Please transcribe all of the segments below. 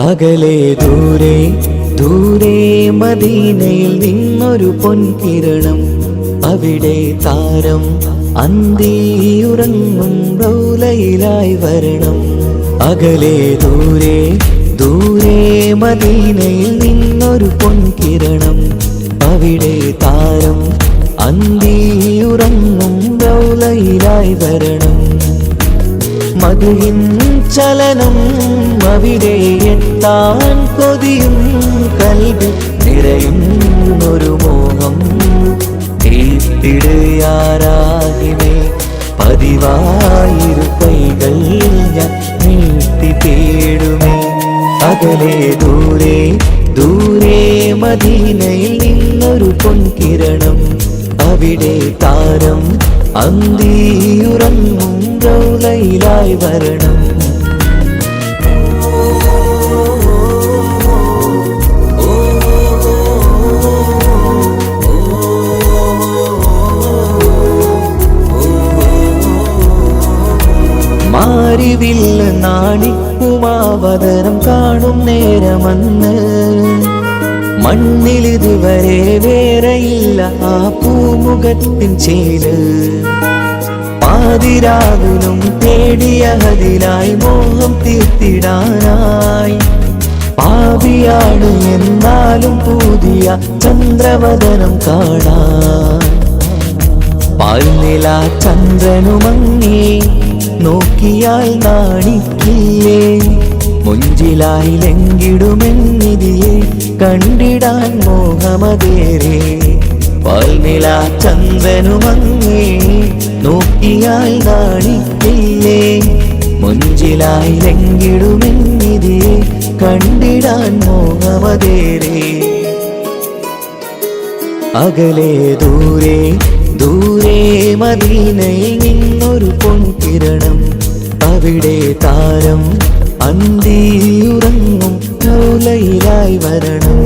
അകലെ ദൂരെ ദൂരെ മദീനയിൽ നിന്നൊരു പൊൻകിരണം, അവിടെ താരം അന്തിയുറങ്ങും റൗലയിലായി വരണം. അകലെ ദൂരെ ദൂരെ മദീനയിൽ നിന്നൊരു പൊൻകിരണം, അവിടെ താരം അന്തിയുറങ്ങും റൗലയിലായി വരണം. മധുവിൻ ചലനം അവിടെ എത്താൻ കൊതിയും കൽബിൽ നിറയുന്നൊരു മോഹം. തീർത്തിടുയാരാകിമേ പതിവായിരു കൈകൾ ഞാൻ നീട്ടി തേടുമേ. അകലെ ദൂരെ ദൂരെ മദീനയിൽ നിന്നൊരു പൊൻകിരണം, അവിടെ താരം അന്തിയുറങ്ങും റൗലയിലായി വരണം. മാരിവില്ല നാണിക്കുമാവതരം കാണും നേരമന്ന്, മണ്ണിലിതുവരെ വേറെയില്ല ആ പൂമുഖത്തിൻ ചേല്. പാതിരാവിലും തേടിയ ഹദിലായി മോഹം തീർത്തിടാനായി, പാപിയാണ് എന്നാലും പുതിയ ചന്ദ്രവദനം കാണാൻ. പാൽനില ചന്ദ്രനുമങ്ങി നോക്കിയാൽ നാണിക്കില്ലേ, മുഞ്ചിലായി ലംഘിടുമെന്നിതിയെ കണ്ടിടാൻ മോഹമതേറെ. പാൽനില ചന്ദ്രനുമങ്ങി നോക്കിയാൽ നാണിക്കില്ലേ, മുഞ്ചിലായി ലംഘിടുമെന്നിതിയെ കണ്ടിടാൻ മോഹമതേറെ. അകലെ ദൂരെ ദൂരെ മദീനയിൽ നിന്നൊരു പൊൻകിരണം, അവിടെ താരം അന്തിയുറങ്ങും റൗലയിലായി വരണം.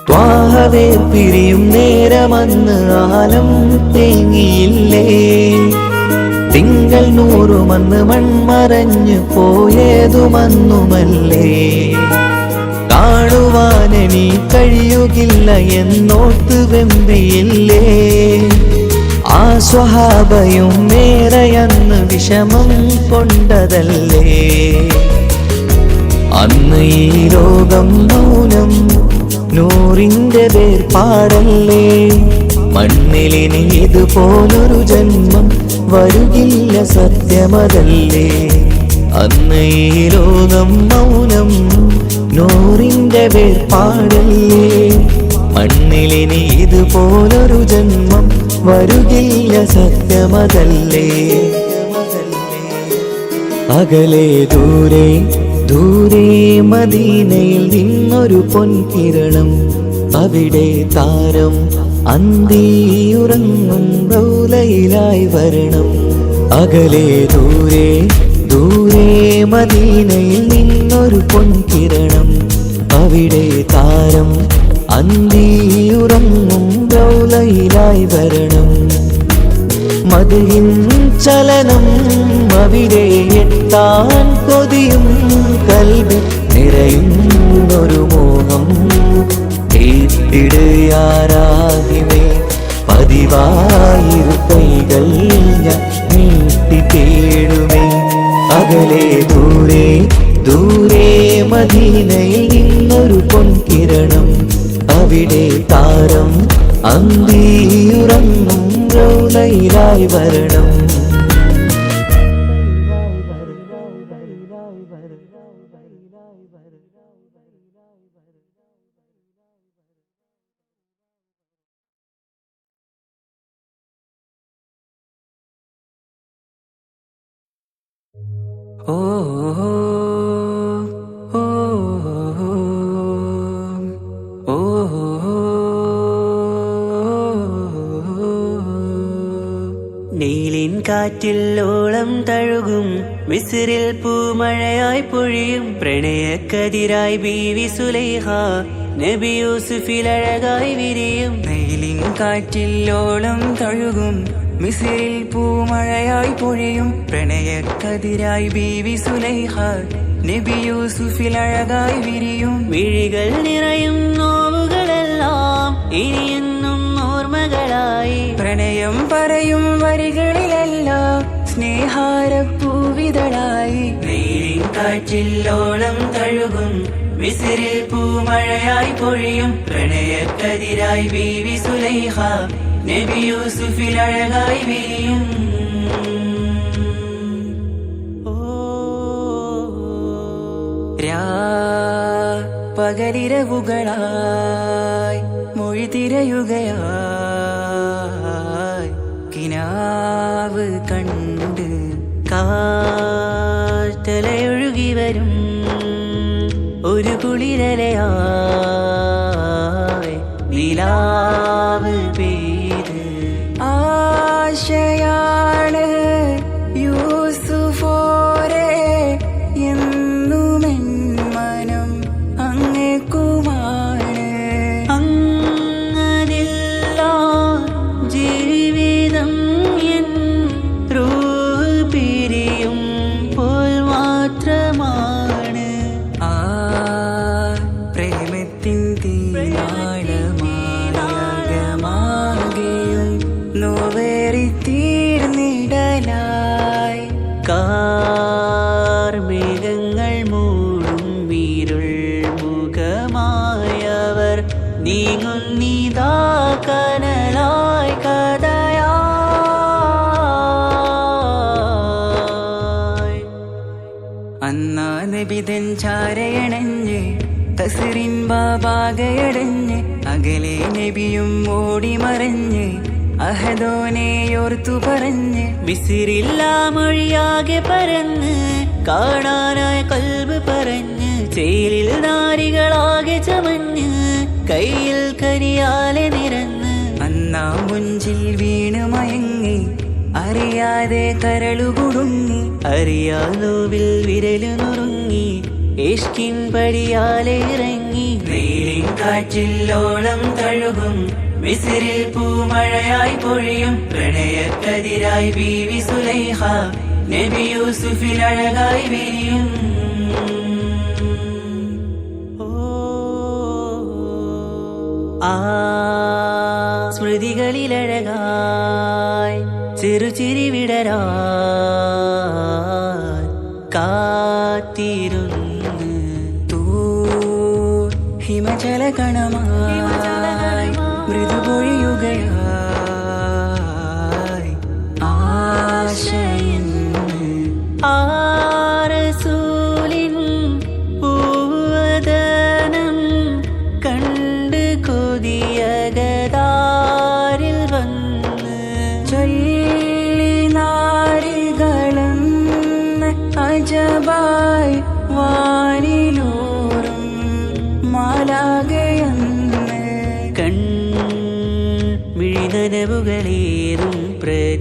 ത്വാഹവേ പിരിയും നേരമന്ന് ആലം തേങ്ങിയില്ലേ, തിങ്കൾ നൂറുമന്ന് മൺമറഞ്ഞു പോയതുമന്നുമല്ലേ. കാണുവാനെനി കഴിയുകില്ല എന്നോർത്ത് വെമ്പിയില്ലേ, ആ സ്വഹാബയും മേറയന്ന് വിഷമം കൊണ്ടതല്ലേ. അന്ന് ഈ ലോകം മൗനം നൂറിന്റെ വേർപാടല്ലേ, മണ്ണിലിനി ഇതുപോലൊരു ജന്മം വരുകില്ല സത്യമതല്ലേ. അന്ന് ഈ ലോകം മൗനം നൂറിന്റെ വേർപാടല്ലേ, മണ്ണിലിനി ഇതുപോലൊരു ജന്മം വരുകില്ല സത്യമതല്ലേ. അകലെ ദൂരെ ദൂരെ മദീനയിൽ നിന്നൊരു പൊൻകിരണം, അവിടെ താരം അന്തിയുറങ്ങും റൗലയിലായി വരണം. അകലെ ദൂരെ ദൂരെ മദീനയിൽ നിന്നൊരു പൊൻകിരണം, അവിടെ താരം അന്തിയുറങ്ങും റൗലയിലായി വരണം. മധുവിൻ ചലനം അവിടെ എത്താൻ കൊതിയും കൽബിൽ നിറയുന്നൊരു മോഹം. തീർത്തിടുയാരാകിമേ പതിവായിരു കൈകൾ ഞാൻ നീട്ടി തേടുമേ. അകലെ ദൂരെ ദൂരെ മദീനയിൽ നിന്നൊരു പൊൻകിരണം, അവിടെ താരം അന്തിയുറങ്ങും റൗലയിലായി വരണം. ഓ ഓ ഓ നീലിൻ കാറ്റിൽ ഓളം തഴുകും മിസ്രിൽ പൂമഴയായി പൊഴിയും പ്രണയക്കതിരായി ബീവി സുലൈഹ നബി യൂസുഫിൽ അഴകായി വിരിയും. നീലിൻ കാറ്റിൽ ഓളം തഴുകും മിസ്രിൽ പൂമഴയായി പൊഴിയും പ്രണയക്കതിരായി ബീവി സുലൈഹ നബി യൂസുഫിൽ അഴകായി വിരിയും വിഴികൾ നിറയും നോവുകളെല്ലാം ഇനിയെന്നും ഓർമ്മകളായി പ്രണയം പറയും വരികളിലെല്ലാം സ്നേഹാരപ്പൂവിതളായി വെയിലിൻ കാറ്റില്ലോളം തഴുകും മിസ്രിൽ പൂമഴയായി പൊഴിയും പ്രണയക്കതിരായി ബീവി സുലൈഹ നബി യൂസുഫിൽ അഴകായി വിരിയും പകലിരവുകളായി മൊഴി തിരയുകയായി കിനാവ് കണ്ട് കാറ്റലയൊഴുകി വരും ഒരു കുളിരലയായി നിലാവ് പെയ്ത് ആശയാണ് യൂസുഫോരെ എന്നുമെൻ മനം അങ്ങേക്കുമാണ് അങ്ങനില്ല ജീവിതം എൻ റൂഹ് പിരിയും പോൽ മാത്രമാണ് ആ പ്രേമത്തിൻ തീരാളമാകെയും നോവേറി തീർന്നിടലായി കാർമേഘങ്ങൾ മൂടും വീരുൾ മുഖമായവർ നീങ്ങുന്നിതാ കനലായി കഥയായി അന്നാ നബിതൻ ചാരയണഞ്ഞ് കസറിൻ ബാബാകയടഞ്ഞ് അകലെ നബിയും ഓടിമറഞ്ഞ് അഹദോനെയോർത്തു പറഞ്ഞ് മിസ്രില്ല മൊഴിയാകെ പരന്ന് കാണാനായി കൽബ് പറഞ്ഞ് ചേലിൽ നാരികളാകെ ചമഞ്ഞ് കയ്യിൽ കരിയാലെ നിരന്ന് അന്നാ മുഞ്ചിൽ വീണ് മയങ്ങി അറിയാതെ കരളുകുടുങ്ങി അറിയാലോവിൽ വിരലു നുറുങ്ങി ഇഷ്കിൻ പടിയാലെ ഇറങ്ങി വെയിലിൻ കാറ്റില്ലോളം തഴുകും മിസ്രിൽ പൂമഴയായി പൊഴിയും പ്രണയക്കതിരായി ബീവി സുലൈഹ നബി യൂസുഫിൽ അഴകായി വിരിയും ആ സ്മൃതികളിലഴകായി ചെറുചിരി വിടരാൻ കാത്തിരുന്ന് ഹിമജല കണമായി മൃദുപൊഴിയുകയായി ആശയിൻ ആരസൂലിൻ പൂവദനം കണ്ട് കൊതിയകതാരിൽ വന്ന് ചൊല്ലി നാരികളെന്ന് അജബായി വാനിലൂറും മാലാകയെന്ന് മിഴിനനവുകളേറും പ്രതീക്ഷയിലായി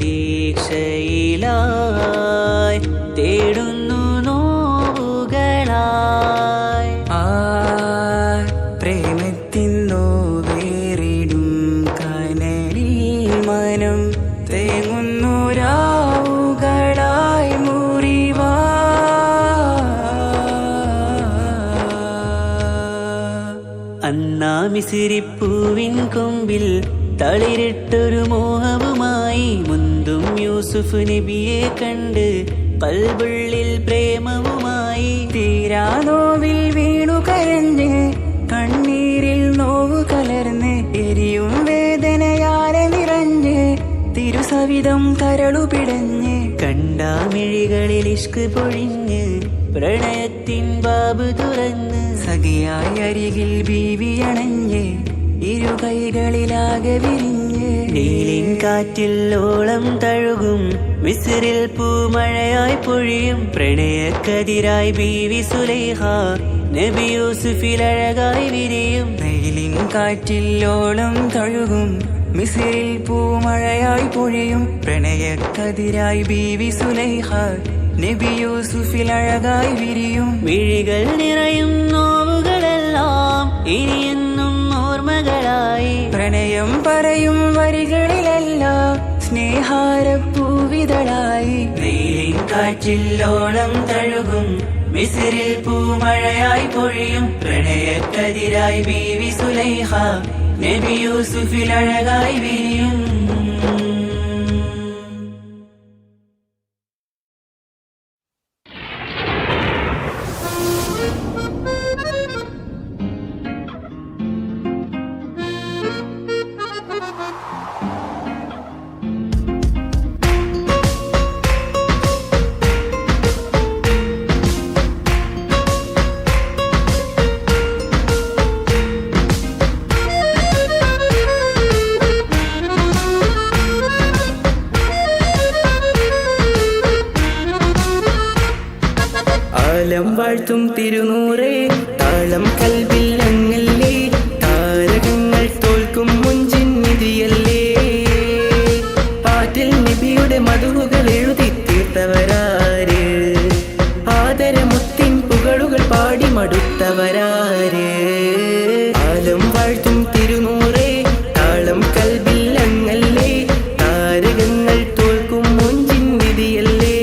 തേടുന്നു നോവുകളായി ആ പ്രേമത്തിൻ നോവേറിടും കനലിൽ മനം തേങ്ങുന്നു രാവുകളായി മുറിവാ അന്നാ മിസിരിപ്പൂവിൻ കൊമ്പിൽ തളിരിട്ടൊരു മോഹവുമായി മുന്തും യൂസുഫ് നബിയെ കണ്ട് കൽബുള്ളിൽ പ്രേമവുമായി തീരാനോവിൽ വീണു കരഞ്ഞ് കണ്ണീരിൽ നോവു കലർന്ന് എരിയും വേദനയാലെ നിറഞ്ഞ് തിരുസവിധം കരളു പിടഞ്ഞ് കണ്ടാമിഴികളിൽ ഇഷ്ക് പൊഴിഞ്ഞ് പ്രണയത്തിൻ ബാബ് തുറന്ന് സഖിയായി അരികിൽ ബീവിയണഞ്ഞ് ഇരു കൈകളിലാകെ വിരിഞ്ഞ് നീലിൻ കാറ്റില്ലോളം തഴുകും മിസ്രിൽ പൂമഴയായി പൊഴിയും പ്രണയക്കതിരായി ബീവി സുലൈഹ നബി യൂസുഫിൽ അഴകായി വിരിയും വെയിലിൻ കാറ്റില്ലോളം തഴുകും മിസ്രിൽ പൂമഴയായി പൊഴിയും പ്രണയക്കതിരായി ബീവി സുലൈഹ നബി യൂസുഫിൽ അഴകായി വിരിയും വിഴികൾ നിറയും നോവുകളെല്ലാം ഇനിയെന്നും ഓർമ്മകളായി പ്രണയം പറയും വരികളിലെല്ലാം സ്നേഹാരപ്പൂവിതളായി നീലിൻ കാറ്റില്ലോളം തഴുകും മിസ്രിൽ പൂമഴയായി പൊഴിയും പ്രണയക്കതിരായി ബീവി സുലൈഹ നബി യൂസുഫിൽ അഴകായി വിരിയും ആലം വാഴ്ത്തും തിരുനൂറേ താളം കൽവിൽ അങ്ങല്ലേ താരകങ്ങൾ തോൽക്കും മുഞ്ചിൻ നിധിയല്ലേ ആറ്റിൽ നബിയുടെ മധുകൾ എഴുതി തീർത്തവരാര് ആദരമുത്തിൻ പുകളുകൾ പാടി മടുത്തവരാര് ആലം വാഴ്ത്തും തിരുനൂറേ താളം കൽവിൽ അങ്ങല്ലേ താരകങ്ങൾ തോൽക്കും മുഞ്ചിൻ നിധിയല്ലേ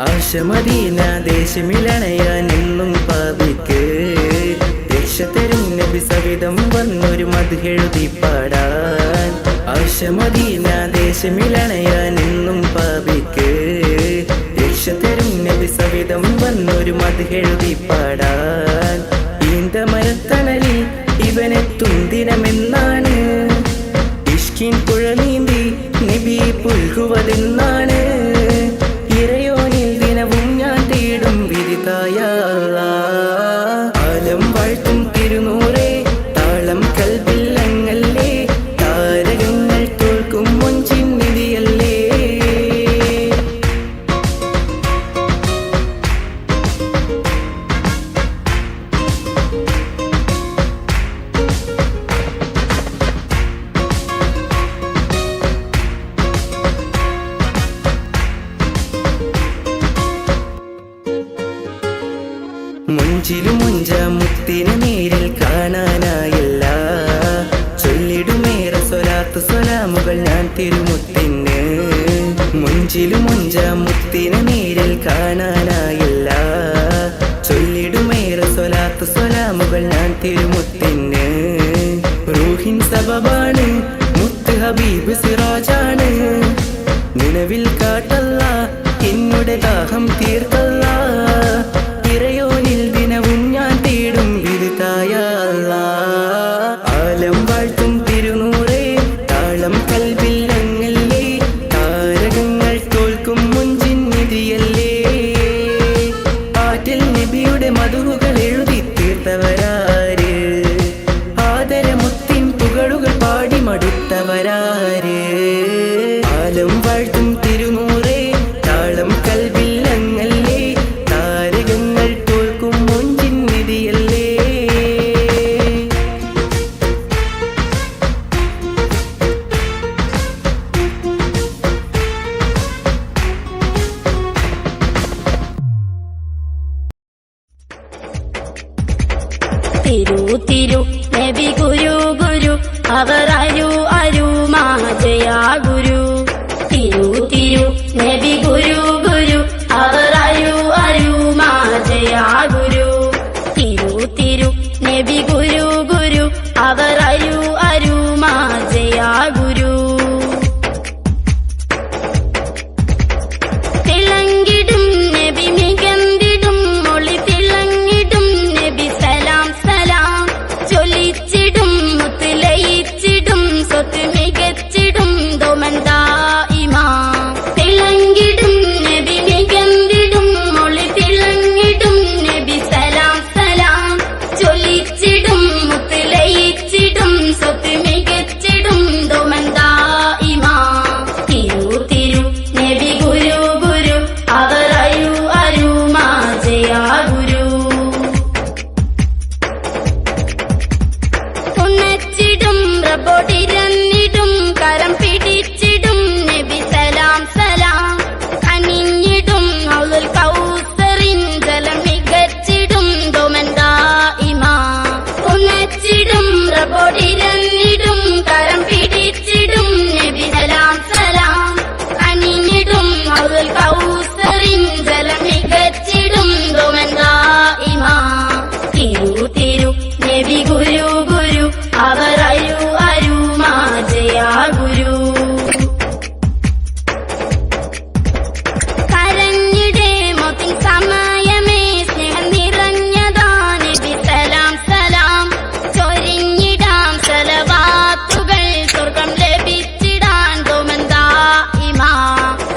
ആശമദീന ദേശമിലണയാൻ എന്നും പാപിക്ക് രക്ഷതരും നബി സവിധം വന്നൊരു മധുഹെഴുതി പാടാൻ ആശമദീന ദേശമിലണയാൻ എന്നും പാപിക്ക് രക്ഷതരും നബി സവിധം വന്നൊരു മധുഹെഴുതി പാടാൻ ഈന്തമരത്തണലിൽ ഇവനെത്തും ദിനമെന്നാണ് ഇഷ്കിൻ പുഴ നീന്തി നബി പുൽകുവതെന്നാണ് ഇറയോനിൽ ദിനവും ഞാൻ തേടും വിരിതായ ആലം വാഴ്ത്തും തിരുനൂറേ താളം കൽവിൽ അങ്ങല്ലേ താരകങ്ങൾ തോൽക്കും മുഞ്ചിൻ നിധിയല്ലേ മുഞ്ചിലും മുഞ്ച മുത്തിനെ നേരിൽ കാണാനായില്ല ചൊല്ലിടുമേറെ സ്വലാത്തു സ്വലാമുകൾ ഞാൻ തിരുമുത്തിന് മുഞ്ചിലും മുഞ്ച മുത്തിനെ നേരിൽ കാണാനായില്ല ചൊല്ലിടുമേറെ സ്വലാത്തു സ്വലാമുകൾ ഞാൻ തിരുമുത്തിന് റൂഹിൻ സബബാണ് മുത്ത് ഹബീബ് സിറാജാണ് നിലവിൽ കാട്ടല്ല എന്നുടെ ദാഹം തീർത്തല്ല ഇറയോനിൽ ദിനവും ഞാൻ തേടും വിരുതായ ആലം വാഴ്ത്തും തിരുനൂറേ താളം കൽവിൽ അങ്ങല്ലേ താരകങ്ങൾ തോൽക്കും മുഞ്ചിൻ നിധിയല്ലേ ആറ്റിൽ നബിയുടെ മധുകൾ എഴുതി തീർത്തവരാര് ആദരമുത്തിൻ പുകളുകൾ പാടി മടുത്തവരാര് ആലം വാഴ്ത്തും തിരുനൂറേ താളം കൽവിൽ അങ്ങല്ലേ താരകങ്ങൾ തോൽക്കും മുഞ്ചിൻ നിധിയല്ലേ തിരു തിരു നബി ഗുരു ഗുരു അവർ അരു അരു മാജയാ ഗുരു തിരു തിരു നബി ഗുരു ഗുരു അവർ അരു അരു മാജയാ ഗുരു തിരു തിരു നബി ഗുരു ഗുരു അവർ അരു അരു മാജയാ ഗുരു തിളങ്ങിടും നബി മികന്തിടും മൊളി തിളങ്ങിടും നബി സലാം സലാം ചൊല്ലിച്ചിടും മുത്ത് ലയിച്ചിടും സ്വത്ത് മികച്ചിടും ദോമന്താ ഇമാ തിളങ്ങിടും നബി മികന്തിടും മൊളി തിളങ്ങിടും നബി സലാം സലാം ചൊല്ലിച്ചിടും മുത്ത് ലയിച്ചിടും സ്വത്ത് മികച്ചിടും ദോമന്താ നബി ഗുരു ഗുരു അവർ അരു അരുമാജയാ ഗുരു കരഞ്ഞിടേ മോത്തിൻ സമയമേ സ്നേഹം നിറഞ്ഞതാ നബി സലാം സലാം ചൊരിഞ്ഞിടാം സലവാത്തുകൾ സ്വർഗം ലഭിച്ചിടാൻ തോമന്താ ഇമാ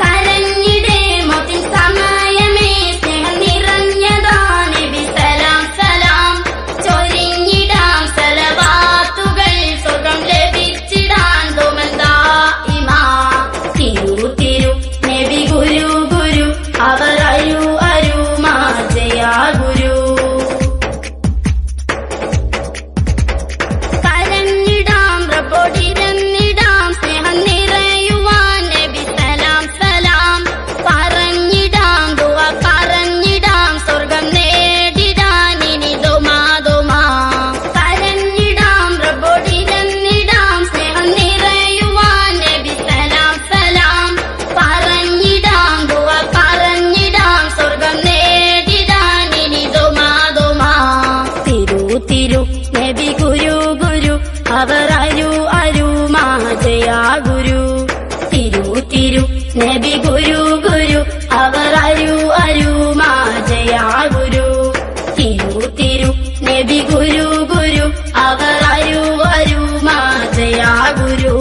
കരഞ്ഞിടേ മോത്തിൻ സമയമേ സ്നേഹം നിറഞ്ഞതാ നബി സലാം സലാം ചൊരിഞ്ഞിടാം സലവാത്തുകൾ സ്വർഗം ലഭിച്ചിടാൻ തോമന്താ ഇമാ തിരു തിരു നബി ഗുരു ഗുരു അവർ അരു അരുമാജയാ ഗുരു കരഞ്ഞിടാം റബ്ബോടിരന്നിടാം സ്നേഹം നിറയുവാൻ നബി സലാം സലാം പറഞ്ഞിടാം ദുആ പറഞ്ഞിടാം സ്വർഗം നേടിടാൻ ഇനി ദുമാ ദുമാ കരഞ്ഞിടാം റബ്ബോടിരന്നിടാം സ്നേഹം നിറയുവാൻ നബി സലാം സലാം പറഞ്ഞിടാം ദുആ പറഞ്ഞിടാം സ്വർഗം നേടിടാൻ ഇനി ദുമാ ദുമാ തിരു തിരു നബി ഗുരു ഗുരു അവർ അരു അരുമാജയാ ഗുരു തിരു തിരു നബി ഗുരു ഗുരു അവർ അരു അരുമാജയാ ഗുരു തിരു തിരു നബി ഗുരു ഗുരു അവർ അരു അരുമാജയാ ഗുരു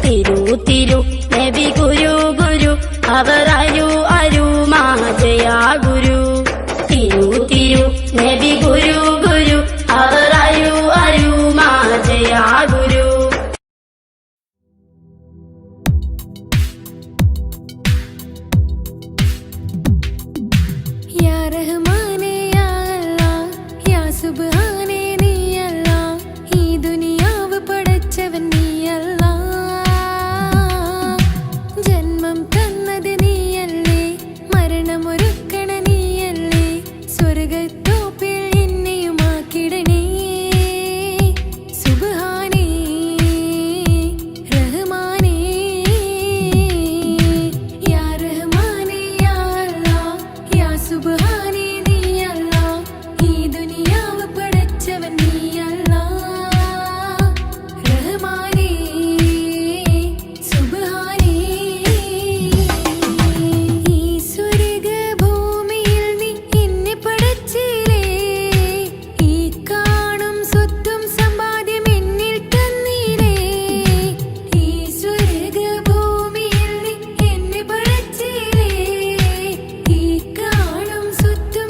തിരു തിരു നബി ഗുരു ഗുരു അവർ അരു അരുമാജയാ ഗുരു തിരു തിരു നബി ഗുരു ഗുരു അവർ അരു അരുമാജയാ ഗുരു യാ റഹ്മാനേ യാ അല്ലാഹ് യാ സുബ്ഹാനേ നീ അല്ലാഹ് ഈ ദുനിയാവ് പടച്ചവൻ നീ അല്ലാഹ് ജന്മം തന്നത് നീയല്ലേ മരണമൊരുക്കണ നീയല്ലേ സ്വർഗ്ഗത്തോപ്പിൽ എന്നെയുമാക്കിടണേ സുബ്ഹാനേ റഹ്മാനേ യാ റഹ്മാനേ യാ അല്ലാഹ് യാ സുബ്ഹാനേ നീ അല്ലാഹ് ഈ ദുനിയാവ് പടച്ചവൻ നീ അല്ലാഹ് റഹ്മാനേ സുബ്ഹാനേ ഈ സ്വർഗ്ഗഭൂമിയിൽ നീ എന്നെ പടച്ചില്ലേ ഈ കാണും സ്വത്തും സമ്പാദ്യം എന്നിൽ തന്നില്ലേ ഈ സ്വർഗ്ഗഭൂമിയിൽ നീ എന്നെ പടച്ചില്ലേ ഈ കാണും സ്വത്തും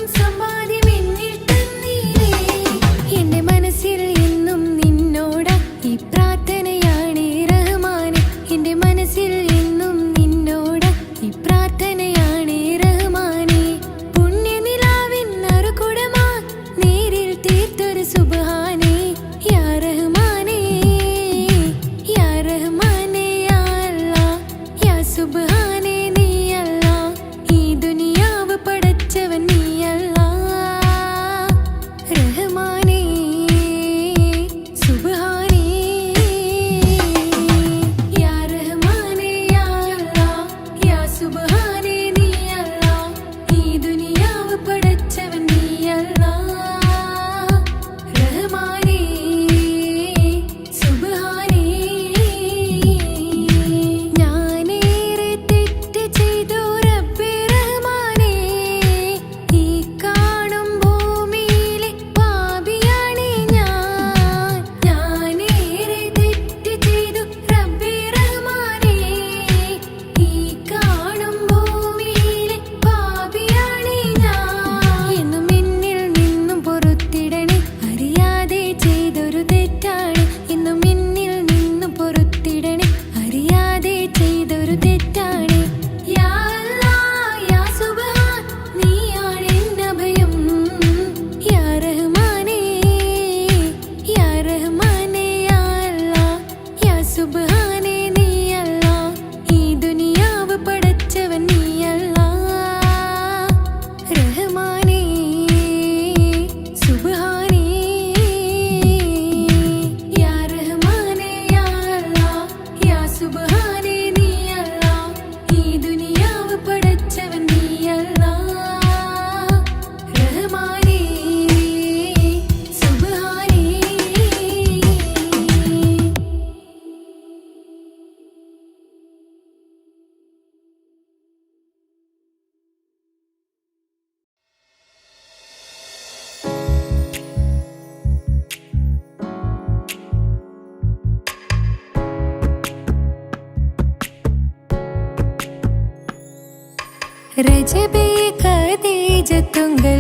രജബേ ഖദീജത്തുങ്കൾ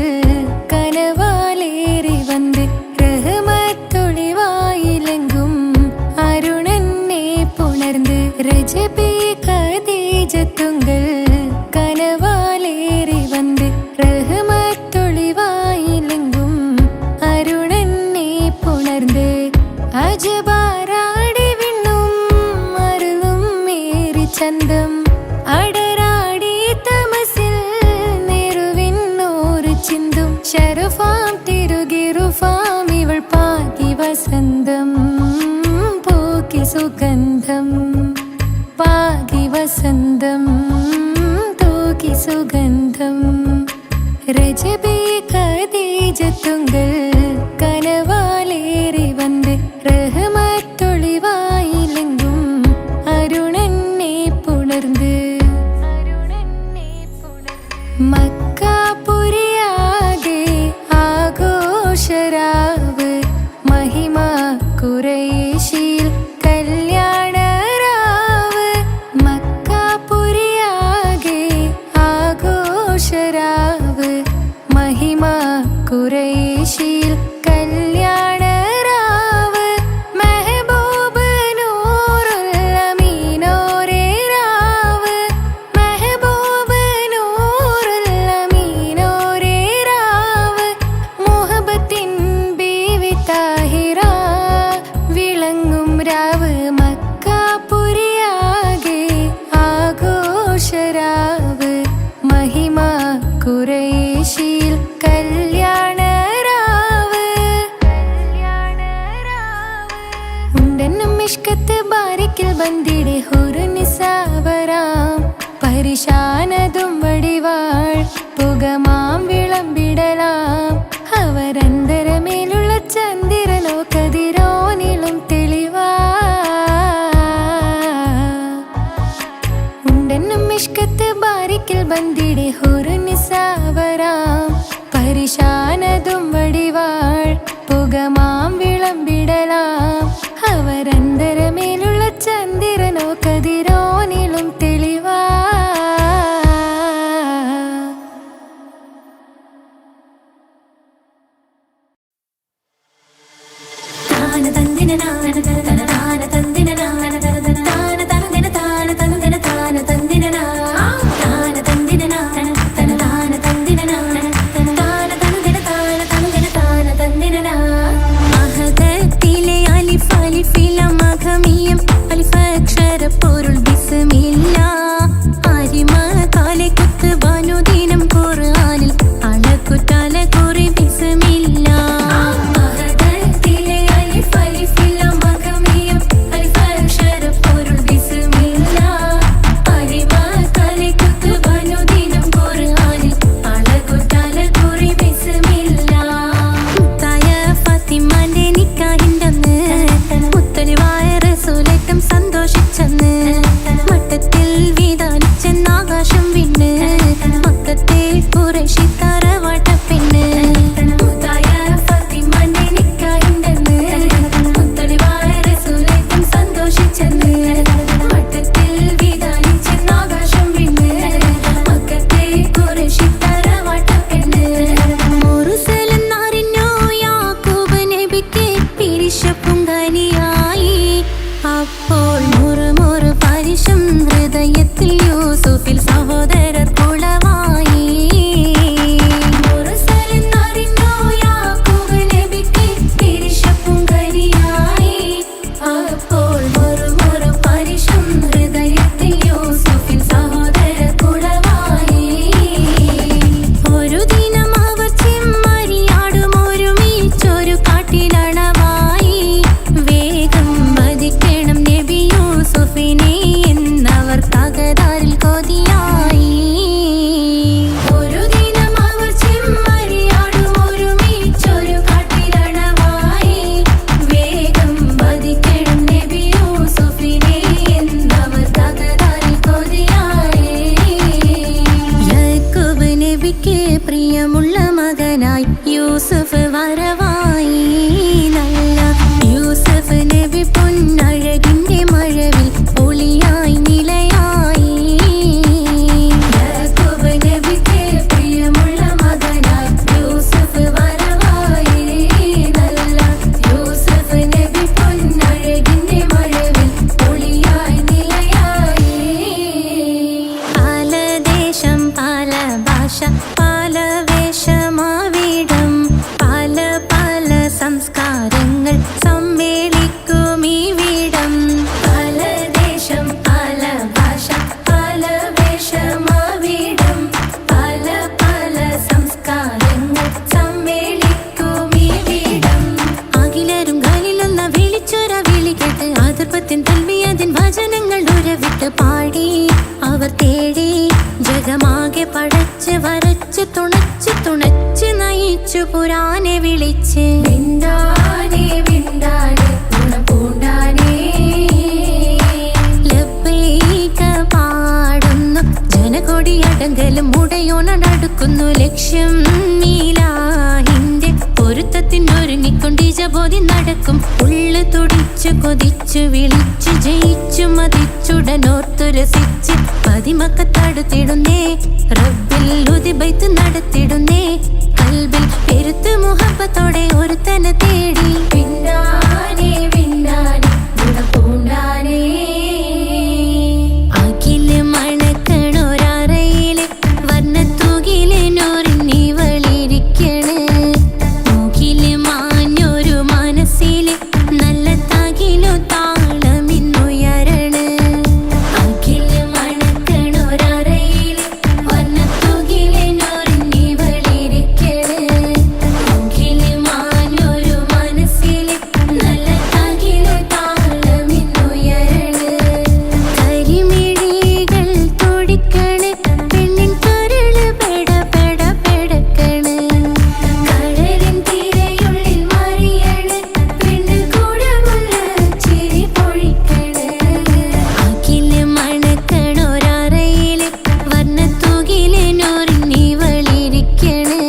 കനവാലേറി വന്ന് റഹ്മത്തൊളിവായിലെങ്കും അരുണനെ പുണർന്ന് രജബേ ഖദീജത്തുങ്കൾ കനവാലേറി വന്ന് റഹ്മത്തൊളിവായിലെങ്കും അരുണനെ പുണർന്ന് അജബാരാടി വിണ്ണും അരുളും മേറി ചന്തം അടരാടി തമസിൽ നെരുവിന്നോറ് ചിന്തും ശരഫാം തിരുകിറുഫാം ഇവൾ പാകി വസന്തം പൂക്കി സുഗന്ധം പാകി വസന്തം തൂക്കി സുഗന്ധം രജബേ ഖദീജത്തുങ്കൾ കനവാലേറി വന്ന് റഹ്മത്തൊളിവായിലെങ്കും അരുണനെ പുണർന്ന് മക്കാപുരിയാകെ ആഘോഷരാവ് മഹിമ ഖുറൈശിയിൽ കല്യാണരാവ് മക്കാപുരിയാകെ ആഘോഷരാവ് മഹിമ ഖുറൈശിയിൽ കല്യാണരാവ് മെഹബൂബ് നൂറുൽ അമീനോരേ രാവ് മെഹബൂബ് നൂറുൽ അമീനോരേ രാവ് മുഹബത്തിൻ ബീവി താഹിറ വിളങ്ങും രാവ് മക്കാപുരിയാകെ ആഘോഷരാവ് മഹിമ ഖുറൈശിയിൽ കല്യാണരാവ് ഉണ്ടെന്നും ഇഷ്കത്ത് ബാരിക്കിൽ ബന്ദിടെ ഹുറുനിസാവരാം പരിശാനതും വടിവാൾ പുകമാം വിളമ്പിടലാം അവരന്തരമേലുള്ള ചന്ദ്രനോ കതിരോനിലും തെളിവാ ഉണ്ടെന്നും ഇഷ്കത്ത് ബാരിക്കിൽ ബന്ദിടെ ഹുറുനിസാവരാം പരിശാനതും വടിവാൾ പുകമാം വിളമ്പിടലാം അവരന്തരമേലുള്ള ചന്ദ്രനോ കതിരോനിലും തെളിവാ അഹദത്തിലെ അലിഫ് അലിഫിലം അഖമിയം അലിഫക്ഷര പൊരുൾ ബിസ്മില്ല അരിമ കാലെ കുത്ത് വനുദിനം ഖുർആനിൽ അളക്കുതല കുറി ബിസ്മില്ല അഹദത്തിലെ അലിഫ് അലിഫിലം അഖമിയം അലിഫക്ഷര പൊരുൾ ബിസ്മില്ല അരിമ കാലെ കുത്ത് വനുദിനം ഖുർആനിൽ അളക്കുതല കുറി ബിസ്മില്ല മുത്തായ ഫാത്തിമാന്റെ നിക്കാഹിന്റന്ന് മുത്തലിവായ റസൂലേറ്റം സന്തോഷിച്ചെന്ന് മട്ടത്തിൽ വീതാലിച്ചെന്നാകാശം വിണ്ണ് മക്കത്തെ ഖുറൈശി തറവാട്ടപ്പെണ്ണ് മുത്തായ ഫാത്തിമാന്റെ നിക്കാഹിന്റന്ന് മുത്തലിവായ റസൂലേറ്റം സന്തോഷിച്ചെന്ന് മട്ടത്തിൽ വീതാലിച്ചെന്നാകാശം വിണ്ണ് മക്കത്തെ ഖുറൈശി തറവാട്ടപ്പെണ്ണ് മുർസലെന്നറിഞ്ഞു യാക്കൂബ് നബിക്ക് പിരിശപ്പുങ്കനിയായി അപ്പോൾ മുറുമുറു പരിശം ഹൃദയത്തിൽ യൂസുഫിൽ സഹോദരർ കുളവായി മുർസലെന്നറിഞ്ഞു യാക്കൂബ് നബിക്ക് പിരിശപ്പുങ്കനിയായി അപ്പോൾ മുറുമുറു പരിശം ഹൃദയത്തിൽ യൂസുഫിൽ സഹോദരർ കുളവായി ഒരു ദിനം അവർ ചെമ്മരിയാടും ഒരുമിച്ചൊരു കാട്ടിലണവായി വേഗം വധിക്കണം നബി യൂസുഫിനെ എന്നവർ തകരാറിൽ കൊതിയായി ഒരു ദിനം അവർ ചെമ്മരിയാടും ഒരുമിച്ചൊരു കാട്ടിലണവായി വേഗം വധിക്കണം നബി യൂസുഫിനെ എന്നവർ തകരാറിൽ കൊതിയായി യാക്കൂബ് നബിക്ക് പ്രിയമുള്ള മകനായി യൂസുഫ് വരവായി നല്ല യൂസുഫ് നബി പൊന്നഴകിന്റെ മഴവിൽ ഒളിയായി നിലയായി യാക്കൂബ് നബി തുടിച്ചു പുരാനെ വിളിച്ച് വിണ്ടാനേ വിണ്ടാനേ പൂണ്ടാനേ ലബ്ബൈക പാടുന്നു ജനകൊടിയടങ്കലും മുടയോണടുക്കുന്നു ലക്ഷ്യം നീലാഹിന്റെ പൊരുത്തത്തിനൊരുങ്ങിക്കൊണ്ട് ജബോധി നടക്കും ഉള്ളു തുടിച്ചു കൊതിച്ചു വിളിച്ചു ജയിച്ചു മതിച്ചുടനോർത്തു രസിച്ച് പതിമക്കത്തടുത്തിടുന്നേ റബ്ബിൽ ഉദിബൈത്ത് നടത്തിടുന്നേ കൽബിൽ പെരുത്ത് മുഹബത്തോടെ ഒരുത്തനെ തേടി വിണ്ടാനേ വിണ്ടാനേ പൂണ്ടാനേ അഖില് മണക്കണൊരറയില് വർണ്ണത്തൂകില് നൂറിനി വളിരിക്കണ് മൂക്കില് മാഞ്ഞൊരു മനസ്സില് നല്ല തകിലു താളമിന്നുയരണ് അഖില് മണക്കണൊരറയില് വർണ്ണത്തൂകില് നൂറിനി വളിരിക്കണ് മൂക്കില് മാഞ്ഞൊരു മനസ്സില് നല്ല തകിലു താളമിന്നുയരണ് കരിമിഴികൾ തുടിക്കണ് പെണ്ണിൻ കരള് പെട പെട പെടക്കണ് കടലിൻ തിരയുള്ളിൽ മറിയണ് പെണ്ണ് കൂടമുള്ള ചിരി പൊഴിക്കണ് അഖില് മണക്കണൊരറയില് വർണ്ണത്തൂകില് നൂറിനി വളിരിക്കണ്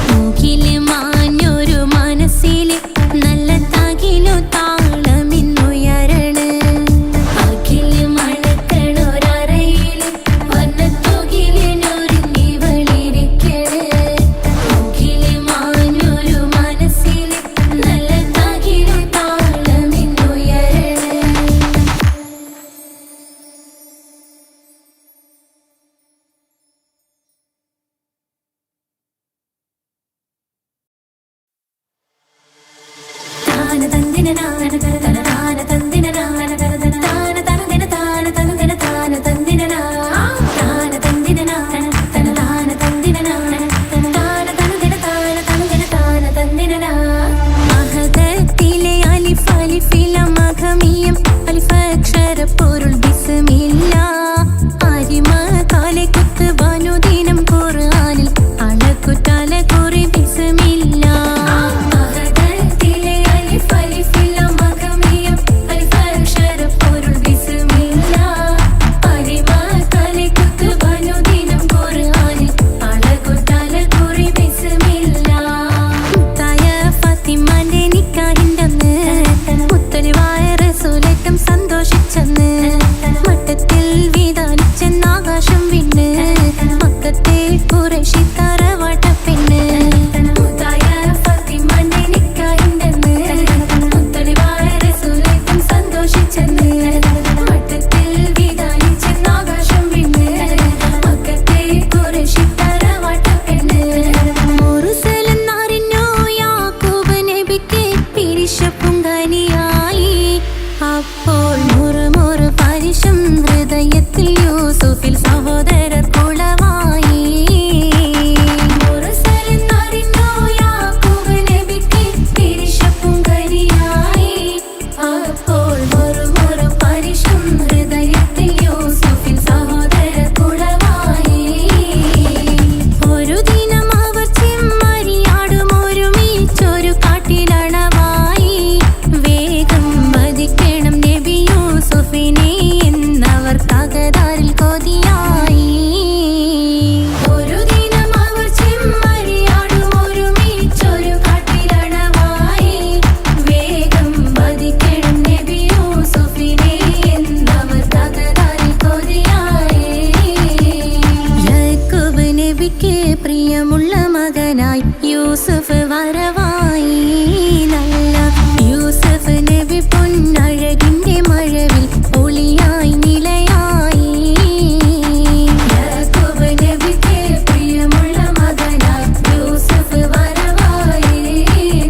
മൂക്കില് മാഞ്ഞൊരു മനസ്സില് നല്ല തകിലു താളമിന്നുയരണ് അഖില് മണക്കണൊരറയില് വർണ്ണത്തൂകില് നൂറിനി വളിരിക്കണ് മൂക്കില് മാഞ്ഞൊരു മനസ്സില് നല്ല തകിലു താളമിന്നുയരണ് താന തന്ദിന നാന തന താന തന്ദിന നാന തന താന തന്ദിന താന തന്ദിന താന തന്ദിന താന തന്ദിന നാന തന താന തന്ദിന നാന തന താന തന്ദിന താന തന്ദിന താന തന്ദിന മഹദത്തിലെ അലിഫ് അലിഫില മഖമിയം അലിഫക്ഷര പൊരുൾ ബിസ്മില്ല അരിമ കാലെ കുത്ത് ബനുദിനം ഖുർആനിൽ അളക്കുതല കുറി ബിസ്മില്ല മഹദത്തിലെ അലിഫ് അലിഫില മഖമിയം അലിഫക്ഷര പൊരുൾ ബിസ്മില്ല അരിമ കാലെ കുത്ത് ബനുദിനം ഖുർആനിൽ അളക്കുതല കുറി ബിസ്മില്ല മുത്തായ ഫാത്തിമാന്റെ നിക്കാഹിന്റന്ന് മുത്തലിവായ റസൂലേറ്റം സന്തോഷിച്ചെന്ന് മട്ടത്തിൽ വീതാനിച്ചെന്ന് ആകാശം വിണ്ണ് മക്കത്തെ ഖുറൈശി തറവാട്ടപ്പെണ്ണ് മുത്തായ ഫാത്തിമാന്റെ നിക്കാഹിന്റന്ന് മുത്തലിവായ റസൂലേറ്റം സന്തോഷിച്ചെന്ന് മട്ടത്തിൽ വീതാനിച്ചെന്ന് ആകാശം വിണ്ണ് മക്കത്തെ ഖുറൈശി തറവാട്ടപ്പെണ്ണ് മുർസലെന്നറിഞ്ഞു യാക്കൂബ് നബിക്ക് പിരിശപ്പുങ്കനിയായി അപ്പോൾ മുറുമുറു പരിശം ഹൃദയത്തിൽ യൂസുഫിൽ സഹോദരർ കുളവായി മുർസലെന്നറിഞ്ഞു യാക്കൂബ് നബിക്ക് പിരിശപ്പുങ്കനിയായി അപ്പോൾ മുറുമുറു പരിശം ഹൃദയത്തിൽ യൂസുഫിൽ സഹോദരർ കുളവായി ഒരു ദിനം അവർ ചെമ്മരിയാടും ഒരുമിച്ചൊരു കാട്ടിലണവായി വേഗം വധിക്കണം നബി യൂസുഫിനെ എന്നവർ തകരാറിൽ കൊതിയായി ഒരു ദിനം അവർ ചെമ്മരിയാടും ഒരുമിച്ചൊരു കാട്ടിലണവായി വേഗം വധിക്കണം നബി യൂസുഫിനെ എന്നവർ തകരാറിൽ കൊതിയായി യാക്കൂബ് നബിക്ക് പ്രിയമുള്ള മകനായി യൂസുഫ് വരവായി നല്ല യൂസുഫ് നബി പൊന്നഴകിന്റെ മഴവിൽ ഒളിയായി നിലയായി യാക്കൂബ് നബിക്ക് പ്രിയമുള്ള മകനായി യൂസുഫ് വരവായി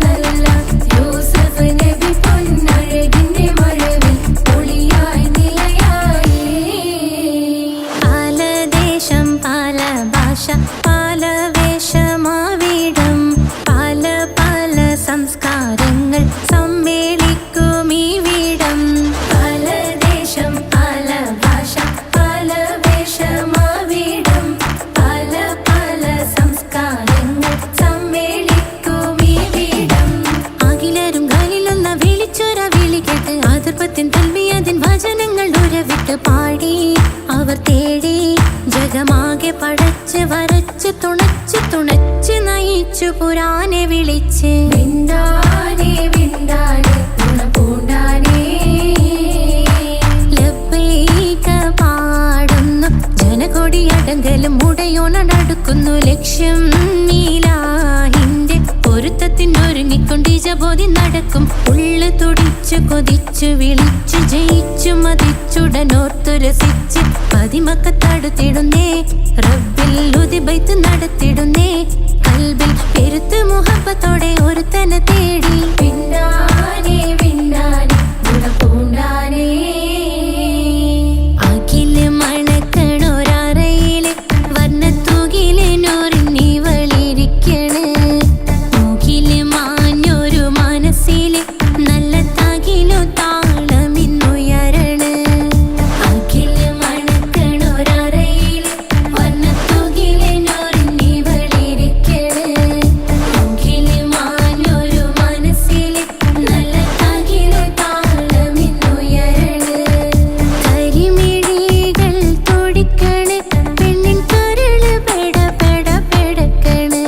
നല്ല യൂസുഫ് നബി പൊന്നഴകിന്റെ മഴവിൽ ഒളിയായി നിലയായി പല ദേശം പല ഭാഷ പല വേഷമാവിടം തുടിച്ചു പുരാനെ വിളിച്ച് വിന്ദാനേ വിന്ദാനേ പൂണ്ടാനേ ലബ്ബൈക പാടുന്നു ജനകൊടിയടങ്കലും മുടയോണടുക്കുന്നു ലക്ഷ്യം നീലാഹിന്റെ പൊരുത്തത്തിനൊരുങ്ങിക്കൊണ്ട് ജബോധി നടക്കും ഉള്ളു തുടിച്ചു കൊതിച്ചു വിളിച്ചു ജയിച്ചു മതിച്ചുടനോർത്തു രസിച്ച് പതിമക്കത്തടുത്തിടുന്നേ റബ്ബിൽ ഉദിബൈത്ത് നടത്തിടുന്നേ കൽബിൽ പെരുത്ത് മുഹബത്തോടെ ഒരുത്തനെ തേടി വിന്നാനേ വിന്നാനേ ഗുണപൂണ്ടാനേ അഖില് മണക്കണൊരറയില് വർണ്ണത്തൂകില് നോറിഞ്ഞി വളിരിക്കണ് മൂക്കില് മാഞ്ഞൊരു മനസ്സില് നല്ല തകിലു താളമിന്നുയരണ അഖില് മണക്കണൊരറയില് വർണ്ണത്തൂകില് നോറിഞ്ഞി വളിരിക്കണ് മൂക്കില് മാഞ്ഞൊരു മനസ്സില് നല്ല തകിലു താളമിന്നുയരണ കരിമിഴികൾ തുടിക്കണ് പെണ്ണിൻ കരള് പെട പെട പെടക്കണ്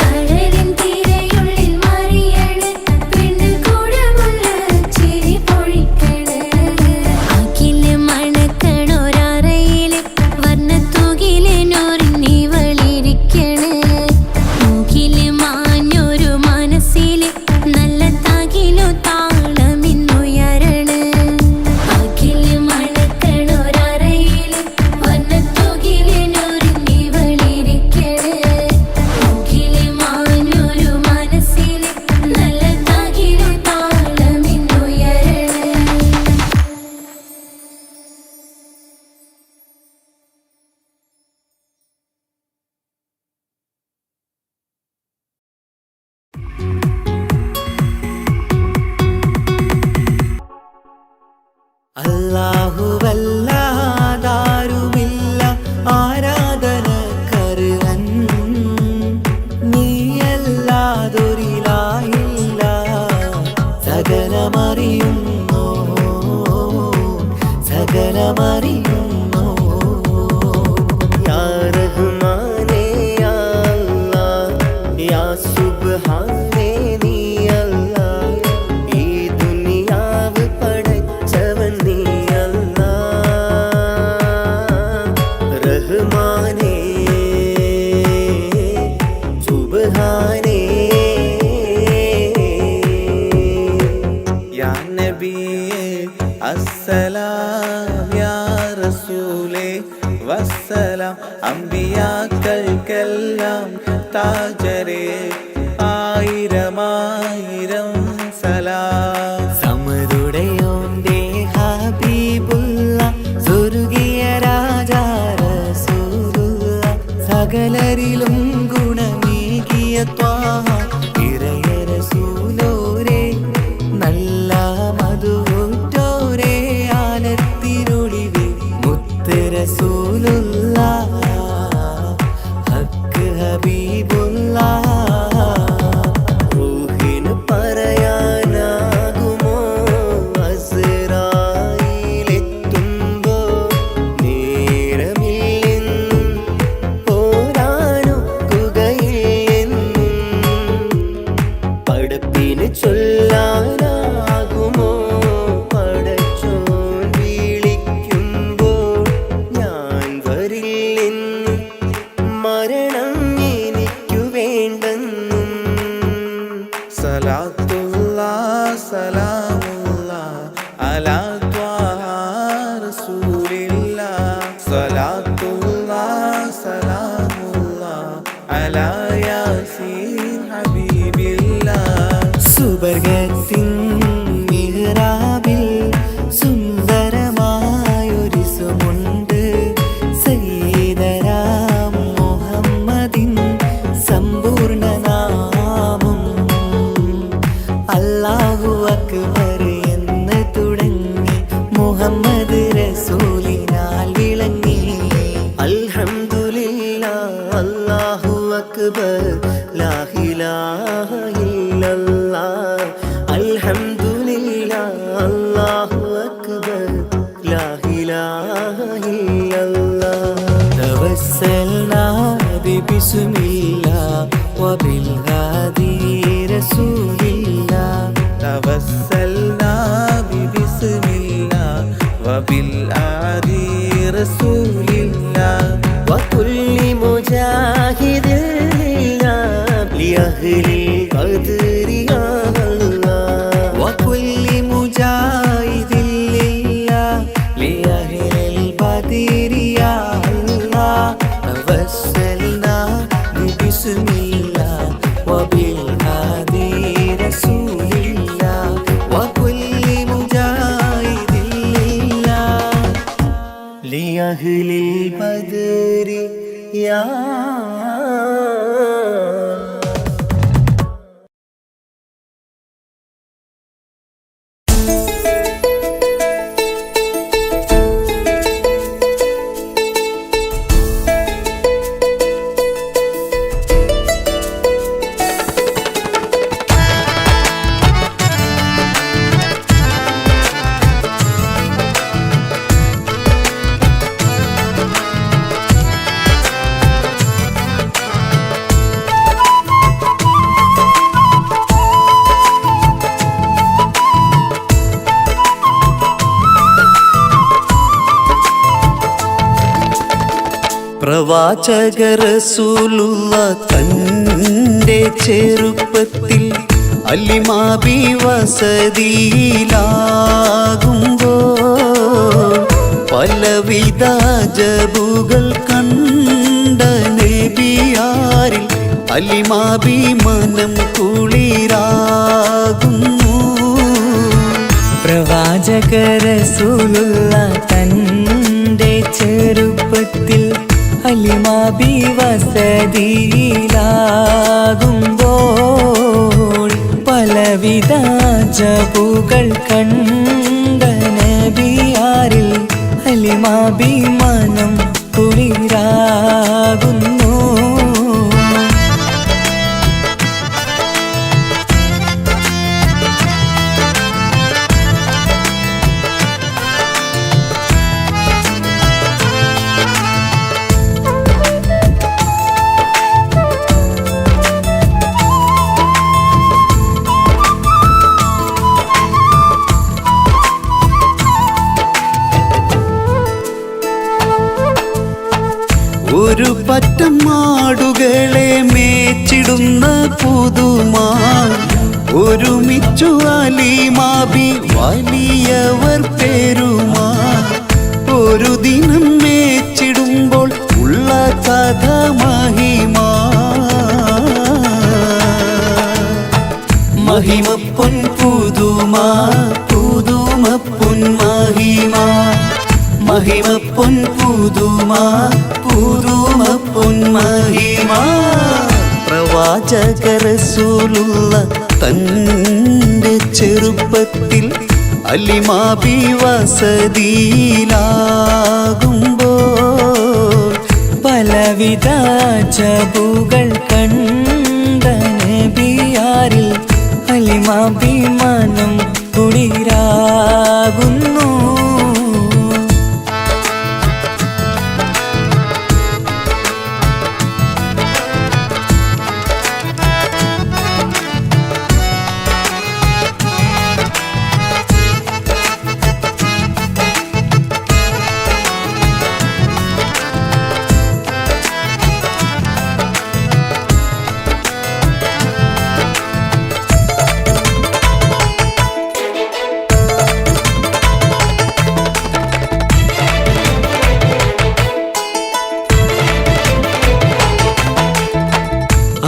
കടലിൻ തിരയുള്ളിൽ മറിയണ് പെണ്ണ് കൂടമുള്ള ചിരി പൊഴിക്കണ് അഖില് മണക്കണൊരറയില് വർണ്ണത്തൂകില് നോറിഞ്ഞി വളിരിക്കണ് മൂക്കില് മാഞ്ഞൊരു മനസ്സില് നല്ല തകിലു താളമിന്നുയരണ അഖില് മണക്കണൊരറയില് വർണ്ണത്തൂകില് നോറിഞ്ഞി വളിരിക്കണ് മൂക്കില് മാഞ്ഞൊരു മനസ്സില് നല്ല തകിലു താളമിന്നുയരണ അല്ലാഹുവല്ലാതാരുമില്ല ആരാധനക്കർഹൻ നീയല്ലാതൊരിലായില്ല സകലമറിയുന്നോ സകലമറിയുന്നോ യാ റഹ്മാനേ യാ അല്ലാഹ് യാ സുബ്ഹാനേ നീ അല്ലാഹ് ഈ ദുനിയാവ് പടച്ചവൻ നീ അല്ലാഹ് റഹ്മാനേ സുബ്ഹാനേ യാ നബിയേ അസ്സലാം യാ റസൂലേ വസ്സലാം അമ്പിയാക്കൾക്കെല്ലാം താജരേ ആയിരമായിരം സലാം സമരുടയോന്റെ ഹബീബുള്ള സ്വർഗീയ രാജാ റസൂലുള്ള സകലരിലും ഗുണമേകിയ ത്വാഹ ഇറയ റസൂലോരേ നല്ല മധുറ്റോരേ ആലത്തിനൊളിവേ മുത്ത് റസൂലുള്ള ഹക്ക് ഹബീബുള്ള റൂഹിന് പറയാനാകുമോ അസ്റായിലെത്തുമ്പോ നേരമില്ലെന്നും പോരാനൊക്കുകയില്ലെന്നും പടപ്പിന് ചൊല്ലാനാകുമോ പടച്ചോൻ വിളിക്കുമ്പോൾ ഞാൻ വരില്ലെന്ന് മരണം എനിക്കു വേണ്ടെന്നും സലാത്തുല്ലാ സലാമുല്ലാ അലാ ത്വാഹ റസൂലില്ലാ സലാത്തുല്ലാ സലാമുല്ലാ അലാ യാസീൻ ഹബീബില്ലാ സുബർഗത്തിൻ മിഹ്റാബിൽ സുന്ദരമായൊരു സുമുണ്ട് സയ്യിദനാം മുഹമ്മദിൻ സമ്പൂർണ്ണ നാമം അല്ലാഹു അക്ബർ എന്ന് തുടങ്ങി മുഹമ്മദ് റസൂലിനാൽ വിളങ്ങി അൽഹംദുലില്ലാഹ് അല്ലാഹു അക്ബർ ലാ ഇലാഹ ഇല്ലല്ലാഹ് അൽഹംദുലില്ലാഹ് അല്ലാഹു അക്ബർ ലാ ഇലാഹ ഇല്ലല്ലാഹ് തവസ്സൽനാ ബിസ്മില്ലാഹ് വബിൽ لأهل القدر يا الله وكل مجاهد لله لأهل البدر يا الله توسلنا ببسم الله وبالهادي رسول الله وكل مجاهد لله لأهل البدر يا പ്രവാചക റസൂലുള്ള തൻ്റെ ചെറുപ്പത്തിൽ അലിമാബി വസതിയിലാകുമ്പോൾ പലവിധ ജബുകൾ കണ്ട നബിയാരിൽ അലിമാബി മനം കുളിരാകുന്നു. പ്രവാചക റസൂലുള്ള തൻ്റെ ചെറുപ്പത്തിൽ അലിമാബി വസതിയിലാകുമ്പോൾ പലവിധ ജബുകൾ കണ്ട നബിയാരിൽ അലിമാബി മനം കുളിരാകുന്നു. ഒരു പറ്റം മാടുകളെ മേച്ചിടുന്ന പുതുമാ ഒരുമിച്ചു അലിമാബി വലിയവർ പേരുമാ ഒരു ദിനം മേച്ചിടുമ്പോൾ ഉള്ള കഥ മഹിമാ മഹിമപ്പൊൻ പുതുമാ പുതുമപ്പൊൻ മഹിമാ മഹിമപ്പൊൻ പുതുമാ പുതുമപ്പൊൻ മഹിമാ. പ്രവാചക റസൂലുള്ള തൻ്റെ ചെറുപ്പത്തിൽ അലിമാബി വസതിയിലാകുമ്പോൾ പലവിധ ജബുകൾ കണ്ട നബിയാരിൽ അലിമാബി മനം കുളിരാകുന്നു.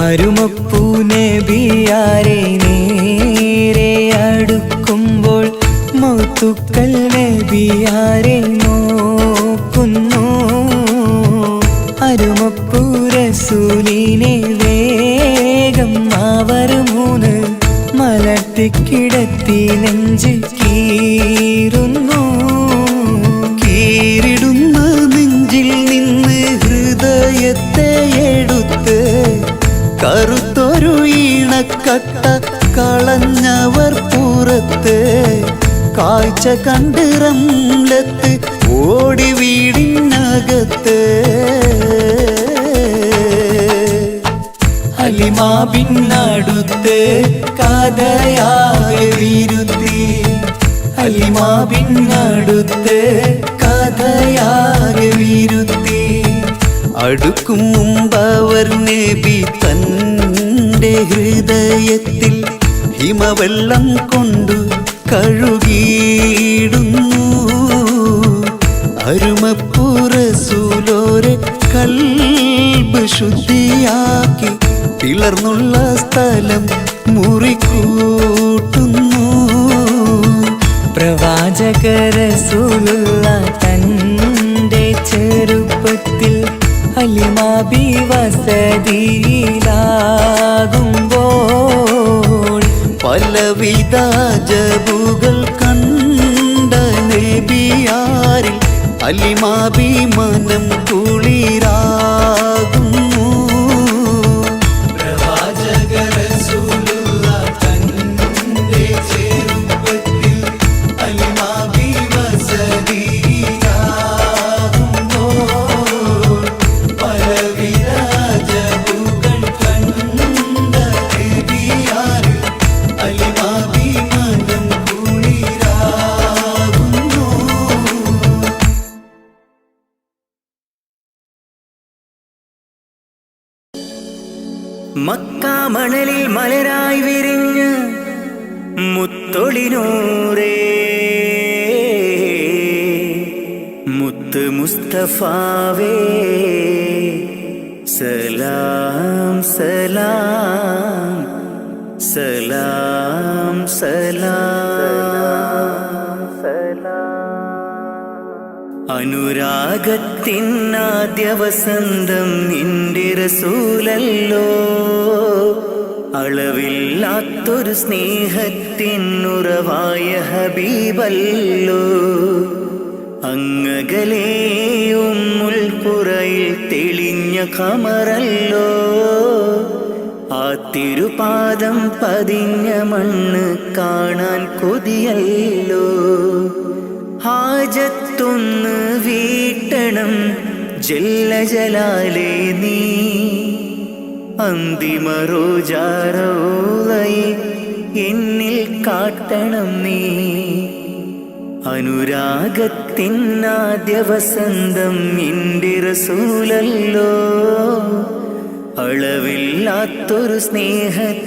അരുമപ്പൂ നബിയാരെ നേരെ അടുക്കുമ്പോൾ മൗത്തുക്കൽ നബിയാരെ നോക്കുന്നു. അരുമപ്പൂ റസൂലിനെ വേഗം അവർ മൂന്ന് മലർത്തിക്കിടത്തി നെഞ്ച് കീറുന്നു. കീറിടുന്ന നെഞ്ചിൽ നിന്ന് ഹൃദയത്തെ എടുത്ത് കറുത്തൊരു ഈണക്കട്ട കളഞ്ഞവർ പുറത്ത് കാഴ്ച കണ്ട് റംലത്ത് ഓടി വീടിനകത്ത് അലിമാബിനടുത്ത് കഥയാകെ വിരുത്തി അലിമാബിനടുത്ത് കഥയാകെ വിരുത്തി അടുക്കും മുമ്പവർ നബി തൻ എൻ്റെ ഹൃദയത്തിൽ ഹിമവെള്ളം കൊണ്ടു കഴുകിയിടുന്നു. അരുമപ്പുറസൂലോരെ കൽബ് ശുദ്ധിയാക്കി പിളർന്നുള്ള സ്ഥലം മുറിക്കൂട്ടുന്നു. പ്രവാചക റസൂലുള്ള തൻ്റെ ചെറുപ്പത്തിൽ ഹലിമാബി വസതിയിലാകുമ്പോൾ പലവിധ ജബുകൾ കണ്ട നബിയാരിൽ ഹലിമാബി മനം കുളിരാകുന്നു. പ്രവാചക റസൂലുള്ള തൻ്റെ ചെറുപ്പത്തിൽ ഹലിമാബി വസതിയിലാകുമ്പോൾ പലവിധ ജബുകൾ കണ്ട നബിയാരിൽ ഹലിമാബി മനം കുളിരാകുന്നു. മക്കാമണലിൽ മലരായി വിരിഞ്ഞ മുത്തൊളിനൂറേ മുത്ത് മുസ്തഫാവേ സലാം സലാം സലാം സലാം അനുരാഗത്തിനാദ്യ വസന്തം നിന്റെ റസൂലല്ലോ. അളവില്ലാത്തൊരു സ്നേഹത്തിനുറവായ ഹബീബല്ലോ. അങ്ങകലേ ഉമ്മുൽ ഖുറയിൽ തെളിഞ്ഞ ഖമറല്ലോ. ആ തിരുപാദം പതിഞ്ഞ മണ്ണ് കാണാൻ കൊതിയല്ലോ. ഹാജത്തൊന്ന് വീട്ടണം ജല്ല ജലാലേ നീ. അന്തിമ റോജാറോളയിൽ എന്നിൽ കാട്ടണം നീ. അനുരാഗത്തിനാദ്യ വസന്തം നിന്റെ റസൂലല്ലോ. അളവില്ലാത്തൊരു സ്നേഹത്തിനുറവായ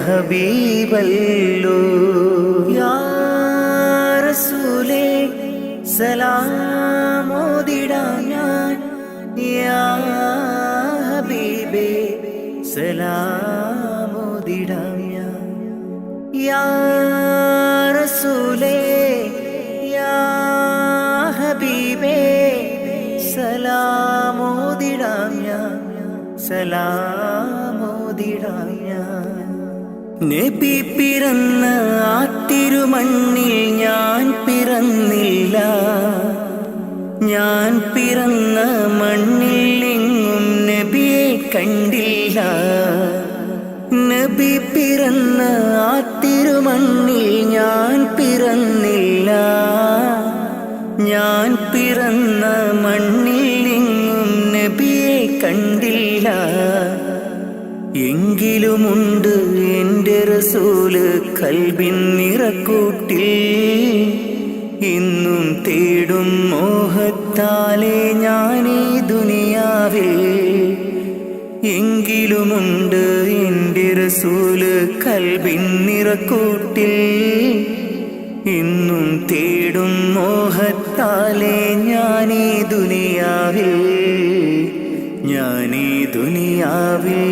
ഹബീബല്ലോ. യാ റസൂലേ സലാമോദിടാം ഞാൻ. യാ ഹബീബേ സലാമോദിടാം ഞാൻ. യാ റസൂലേ യാ ഹബീബേ സലാമോദിടാം ഞാൻ. സലാമോദിടാം ഞാൻ. നബി പിറന്ന ആ തിരുമണ്ണിൽ ഞാൻ പിറന്നില്ല. ഞാൻ പിറന്ന മണ്ണിൽ എങ്ങും നബിയെ കണ്ടില്ല. നബി പിറന്ന ആ തിരുമണ്ണിൽ ഞാൻ പിറന്നില്ല. ഞാൻ പിറന്ന മണ്ണിൽ എങ്ങും നബിയെ കണ്ടില്ല. എങ്കിലുമുണ്ട് എൻ്റെ റസൂല് കൽബിൻ നിറക്കൂട്ടിൽ. ഇന്നും തേടും മോഹത്താലെ ഞാനീ ദുനിയാവിൽ. എങ്കിലുമുണ്ട് എൻ്റെ റസൂല് കൽബിൻ നിറക്കൂട്ടിൽ. ഇന്നും തേടും മോഹത്താലെ ഞാനീ ദുനിയാവിൽ. ഞാനീ ദുനിയാവിൽ.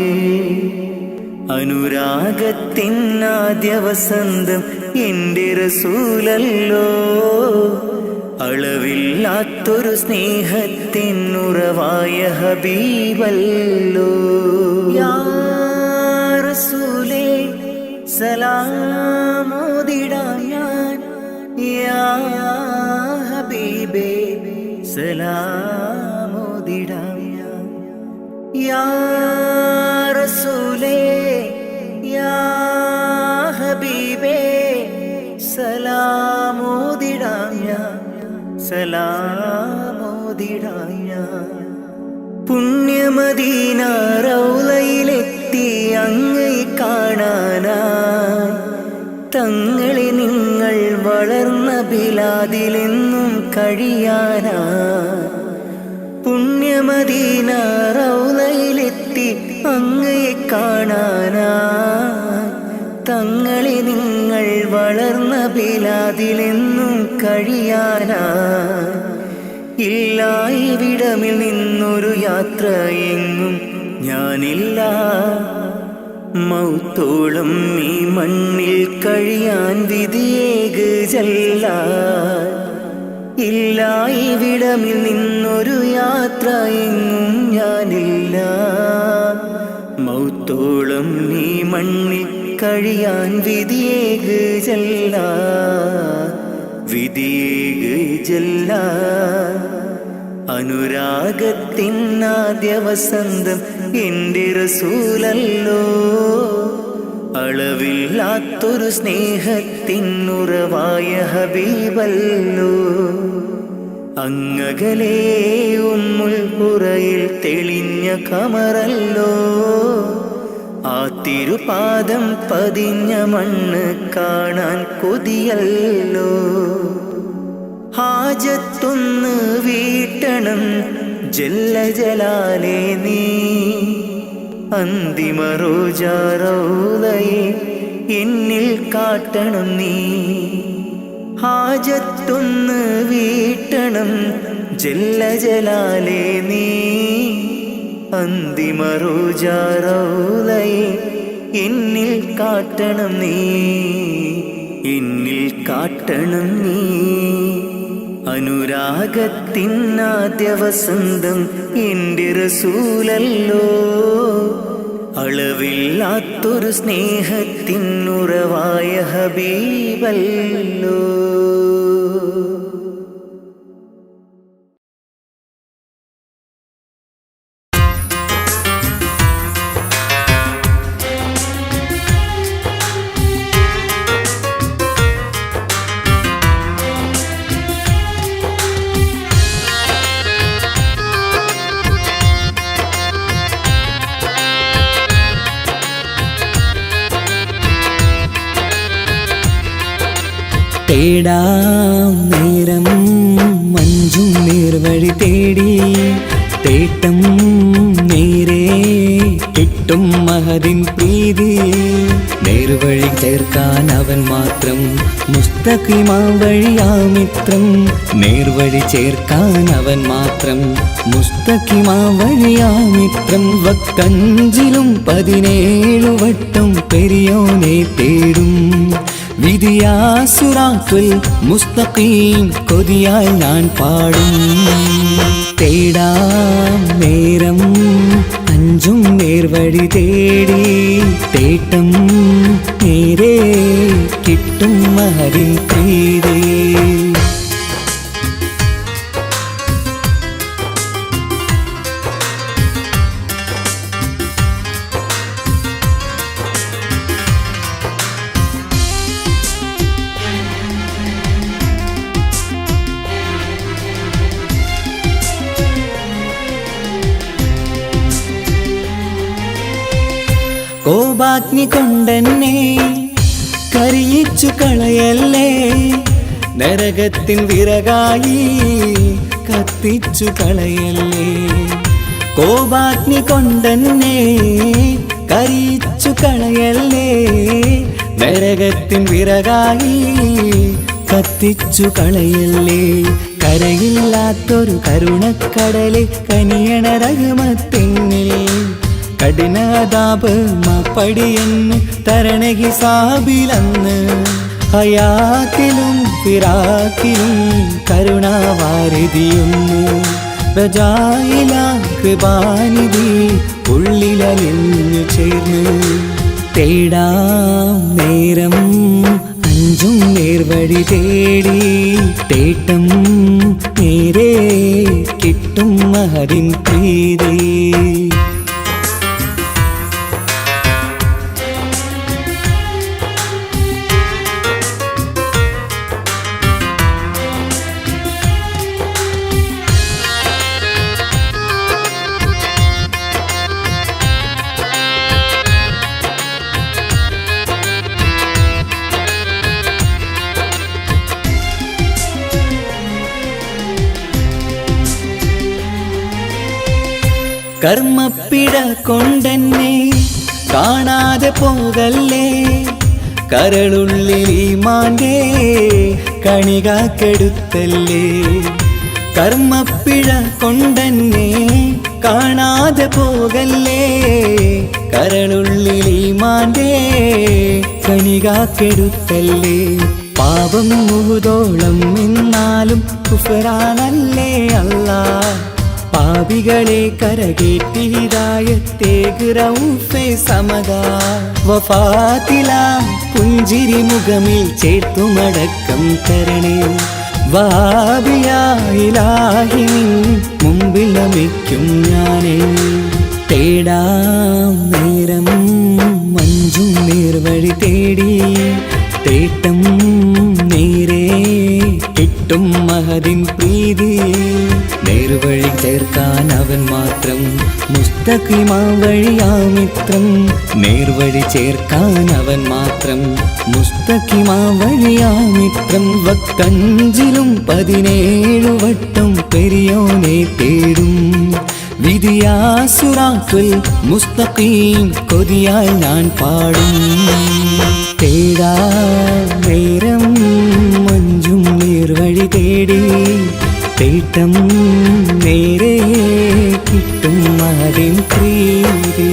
അനുരാഗത്തിനാദ്യ വസന്തം എൻ്റെ റസൂലല്ലോ. അളവില്ലാത്തൊരു സ്നേഹത്തിനുറവായ ഹബീബല്ലോ. യാ റസൂലേ സലാമോദിടാം ഞാൻ. യാ ഹബീബേ സലാമോദിടാം ഞാൻ. യാ റസൂലേ യാ ഹബീബേ സലാമോദിടാം ഞാൻ. സലാമോദിടാം ഞാൻ. പുണ്യമദീന റൗളയിലെത്തി അങ്ങയെ കാണാനായി. തങ്ങളെ നിങ്ങൾ വളർന്ന ബിലാദിലെന്നും കഴിയാനായി. പുണ്യമദീന റൗളയിലെത്തി അങ്ങയെ കാണാനായി തങ്ങളെ നിങ്ങൾ വളർന്ന ബിലാദിലെന്നും കഴിയാനായി ഇല്ല ഇവിടമിൽ നിന്നൊരു യാത്ര എങ്ങും ഞാനില്ല മൗത്തോളം ഈ മണ്ണിൽ കഴിയാൻ വിധിയേകല്ല ഇല്ല ഇവിടമിൽ നിന്നൊരു യാത്ര എങ്ങും ഞാനില്ല മൗത്തോളം ഈ മണ്ണിൽ കഴിയാൻ വിധിയേകല്ല വിധിയേകല്ല അനുരാഗത്തിനാദ്യ വസന്തം എൻ്റെ റസൂലല്ലോ അളവില്ലാത്തൊരു സ്നേഹത്തിനുറവായ ഹബീബല്ലോ അങ്ങകലേ ഉമ്മുൽ ഖുറയിൽ തെളിഞ്ഞ ഖമറല്ലോ ആ തിരുപാദം പതിഞ്ഞ മണ്ണ് കാണാൻ കൊതിയല്ലോ ഹാജത്തൊന്ന് വീട്ടണം ജല്ല ജലാലേ നീ അന്തിമ റോജാറൗളയെ എന്നിൽ കാട്ടണം നീ ഹാജത്തൊന്ന് വീട്ടണം ജല്ല ജലാലേ നീ അന്തിമ റോജാറൗളയെ എന്നിൽ കാട്ടണം നീ എന്നിൽ കാട്ടണം നീ അനുരാഗത്തിനാദ്യ വസന്തം എൻ്റെ റസൂലല്ലോ അളവില്ലാത്തൊരു സ്നേഹത്തിനുറവായ ഹബീബല്ലോ തേടാം നേരം മഞ്ചും നേർവഴി തേടി തേട്ടം നേരെ കിട്ടും മഹദിൻ പ്രീതി നേർവഴി ചേർക്കാൻ അവൻ മാത്രം മുസ്തഖിമാ വഴിയാമിത്രം നേർവഴി ചേർക്കാൻ അവൻ മാത്രം മുസ്തഖിമാ വഴിയാമിത്രം വക്കഞ്ചിലും 17 വട്ടം പെരിയോനെ തേടും വിധിയാസുറാത്തുൽ മുസ്തഖീം കൊതിയാൽ ഞാൻ പാടും തേടാം നേരം അഞ്ചും നേർവഴി തേടി തേട്ടം നേരെ കിട്ടും മഹദിൻ പ്രീതി കോപാഗ്നി കൊണ്ടെന്നെ കരിയിച്ചു കളയല്ലേ നരകത്തിൻ വിറകായി കത്തിച്ചു കളയല്ലേ കോപാഗ്നി കൊണ്ടെന്നെ കരിയിച്ചു കളയല്ലേ നരകത്തിൻ വിറകായി കത്തിച്ചു കളയല്ലേ കരയില്ലാത്തൊരു കരുണക്കടലെ കനിയണ റഹ്മത്തിന്നിൽ കഠിനതാപ് മാപ്പടിയെന്ന് തരണ ഹിസാബിലന്ന് ഹയാത്തിലും ഫിറാക്കിലും കരുണാവാരിതിയൊന്ന് പ്രജായില കൃപാനിധി ഉള്ളിലലിഞ്ഞു ചേർന്ന് തേടാം നേരം അഞ്ചും നേർവഴി തേടി തേട്ടം നേരെ കിട്ടും മഹദിൻ പ്രീതി കർമ്മപ്പിട കൊണ്ടെന്നെ കാണാതെ പോകല്ലേ കരളുള്ളിൽ ഈമാന്റെ കണികാക്കെടുത്തല്ലേ കർമ്മപ്പിഴ കൊണ്ടെന്നെ കാണാതെ പോകല്ലേ കരളുള്ളിൽ ഈമാന്റെ കണികാക്കെടുത്തല്ലേ പാപം മുഹുദോളം എന്നാലും കുഫറാനല്ലേ അല്ലാ പാപികളെ കരകേറ്റി ഹിദായത്തേക് റഊഫേ സമദാ വഫാത്തിലാ പുഞ്ചിരി മുഖമിൽ ചേർത്തുമടക്കം തരണേ വഹാബിയായിലാഹി മുമ്പിൽ നമിക്കും ഞാനേ തേടാം നേരം മഞ്ചും നേർവഴി തേടി തേട്ടം നേരെ കിട്ടും മഹദിൻ പ്രീതി നേർവഴി ചേർക്കാൻ അവൻ മാത്രം മുസ്തഖിമാ വഴിയാമിത്രം നേർവഴി ചേർക്കാൻ അവൻ മാത്രം മുസ്തഖിമാ വഴിയാമിത്രം വക്കഞ്ചിലും 17 വട്ടം പെരിയോനെ തേടും വിധിയാസുറാത്തുൽ മുസ്തഖീം കൊതിയാൽ ഞാൻ പാടും തേടാ നേരം മഞ്ചും നേർവഴി തേടി തേട്ടം നേരെ കിട്ടും മഹദിൻ പ്രീതി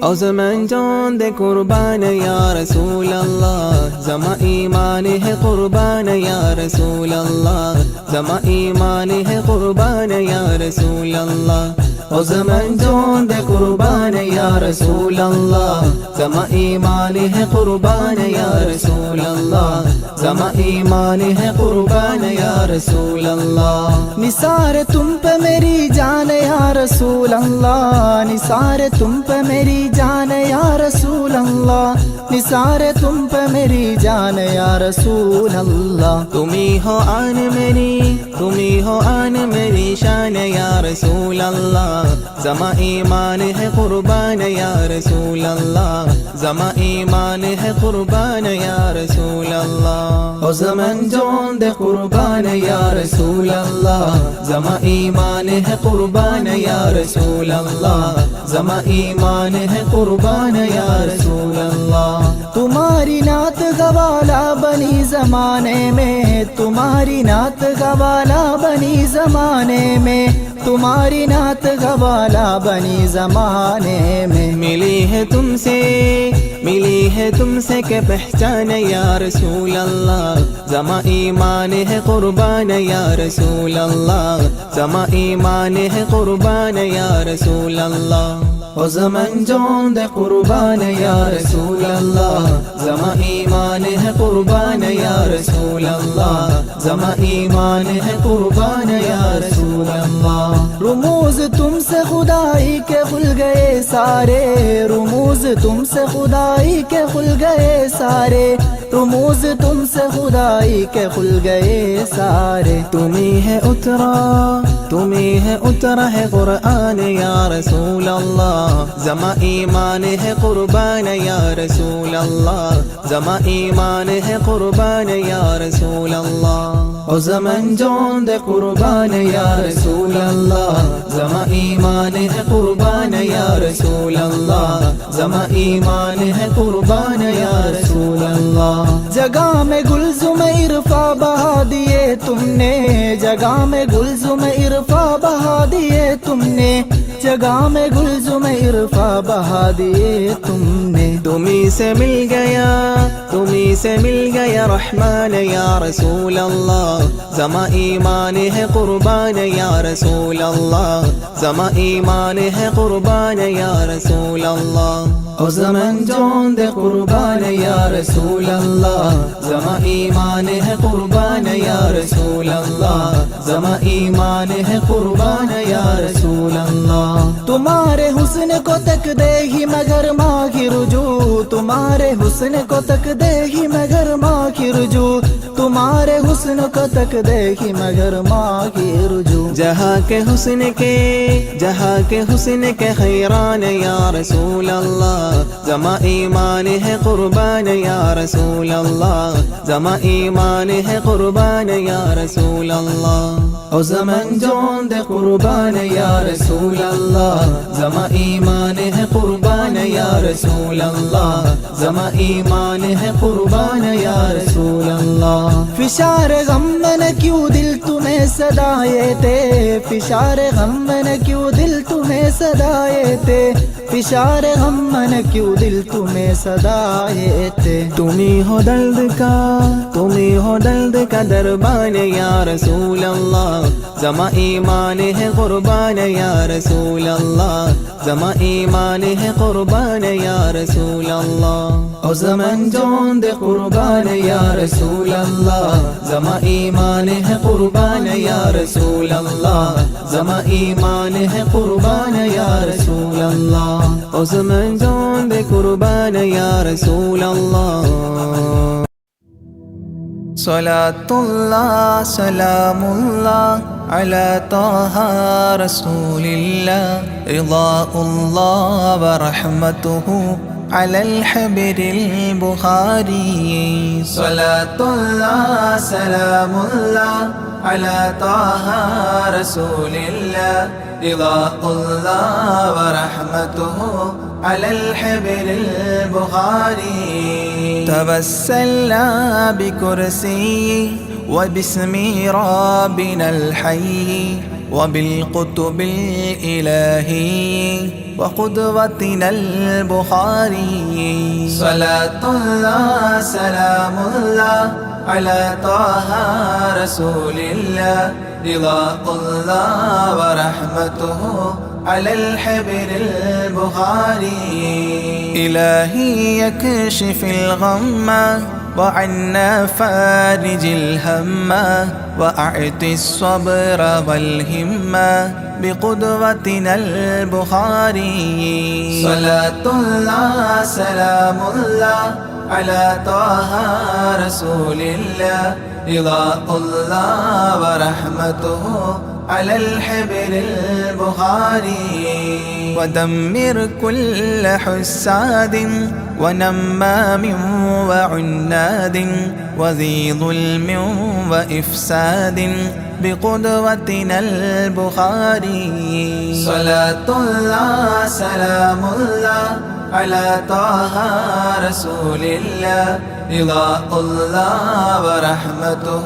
O zaman جان دے قربان یا رسول اللہ زما ایمان ہے قربان یا رسول اللہ زما ایمان ہے قربان یا رسول اللہ او زمان جان دے قربان یا رسول اللہ زما ایمان ہے قربان یا رسول اللہ زما ایمان ہے قربان یا رسول اللہ نثار تم پہ میری جان یا رسول اللہ نثار تم پہ میری جان یا رسول اللہ نثار تم پہ میری جان یا رسول اللہ تمہیں ہو آن میری شان یا رسول اللہ زما ایمان ہے قربان یا رسول اللہ زما ایمان ہے قربان یا رسول اللہ او زمان جان دے قربان یا رسول اللہ زما ایمان ہے قربان یا رسول اللہ زما ایمان ہے قربان یا رسول اللہ تمہاری نعت گوالا بنی زمانے میں تمہاری نعت گوالا بنی زمانے میں تمہاری نعت گوالا بنی زمانے میں ملی ہے تم سے کہ پہچان یا رسول اللہ زما ایمان ہے قربان یا رسول اللہ زما ایمان ہے قربان یا رسول اللہ او زمان جان دے قربان یا رسول اللہ زما ایمان ہے قربان یا رسول اللہ زما ایمان ہے قربان یا رسول اللہ رموز تم سے خدائی کے کھل گئے سارے رموز تم سے خدائی کے کھل گئے سارے رموز تم سے خدائی کے کھل گئے سارے تمہیں ہے اترا ہے قرآن یا رسول اللہ زما ایمان ہے قربان یا رسول اللہ زما ایمان ہے قربان یا رسول اللہ او زمان جان دے قربان یا رسول اللہ زما ایمان ہے قربان یا رسول اللہ زما ایمان ہے قربان یا رسول اللہ جگہ میں گلزم عرفا بہا دیے تم نے جگہ میں گلزم عرفا بہا دیے تم نے जगह में गुलजुम इरफा बहा दिए तुमने। तुम्ही से मिल गया रहमान या रसूल अल्लाह, जमा ईमान है कुर्बान या रसूल अल्लाह, जमा ईमान है कुर्बान या रसूल अल्लाह। ओ ज़मन जोन दे कुर्बान या रसूल अल्लाह, जमा ईमान है कुर्बान या रसूल अल्लाह, जमा ईमान है कुर्बान या रसूल अल्लाह। तुम्हारे हुस्न को तक दे ही मगर माँ की रुजू, तुम्हारे हुस्न को तक दे ही मगर माँ की रुजू, तुम्हारे हुस्न को तक दे ही मगर माँ की रुजू। जहाँ के हुस्न के खैरान या रसूल अल्लाह, जमा ईमान है कुर्बान या रसूल अल्लाह, जमा ईमान है कुर्बान या रसूल अल्लाह। ओ ज़मन जोन दे कुर्बान या रसूल अल्लाह, जमा ईमान है कुर्बान या रसूल अल्लाह, जमा ईमान है कुर्बान या रसूल अल्लाह। फिशार गम न क्यों दिल तुम्हें सदाए थे, फिशार गम न क्यों दिल तुम्हें सदाए थे, फिशार गम न क्यों दिल तुम्हें सदाए थे। तुम्ही हो दर्द का दरबान या रसूल अल्लाह, जमा ईमान है कुर्बान या रसूल अल्लाह, जमा ईमान है कुर्बान या रसूल अल्लाह। ओ ज़मन जोन दे कुर्बान या रसूल अल्लाह, जमा ईमान है कुर्बान या रसूल अल्लाह, जमा ईमान है कुर्बान या रसूल अल्लाह। ओ ज़मन जोन दे कुर्बान या रसूल अल्लाह। सलातुल्लाह सलामुल्लाह अला ताहा रसूलिल्लाह, रिज़ाउल्लाह व रहमतुहु अलल हबीबिल बुखारी। सलातुल्लाह सलामुल्लाह अला ताहा रसूलिल्लाह, रिज़ाउल्लाह व रहमतुहु अलल हबीबिल बुखारी। तवस्सलना बिकुर्सी وباسم ربنا الحي وبالقطب الإلهي وقدوتنا البخاري. صلاة الله سلام الله على طه رسول الله، رضا الله ورحمته على الحبر البخاري. إلهي يكشف الغم وعنا فارج الهم، وأعطي الصبر والهمة بقدوتنا البخاري. صلاة الله سلام الله على طه رسول الله، رضا الله ورحمته على الحبر البخاري. ودمر كل حساد ونمام وعناد وذي ظلم وإفساد بقدوتنا البخاري. صلاة الله سلام الله على طه رسول الله، رضا الله ورحمته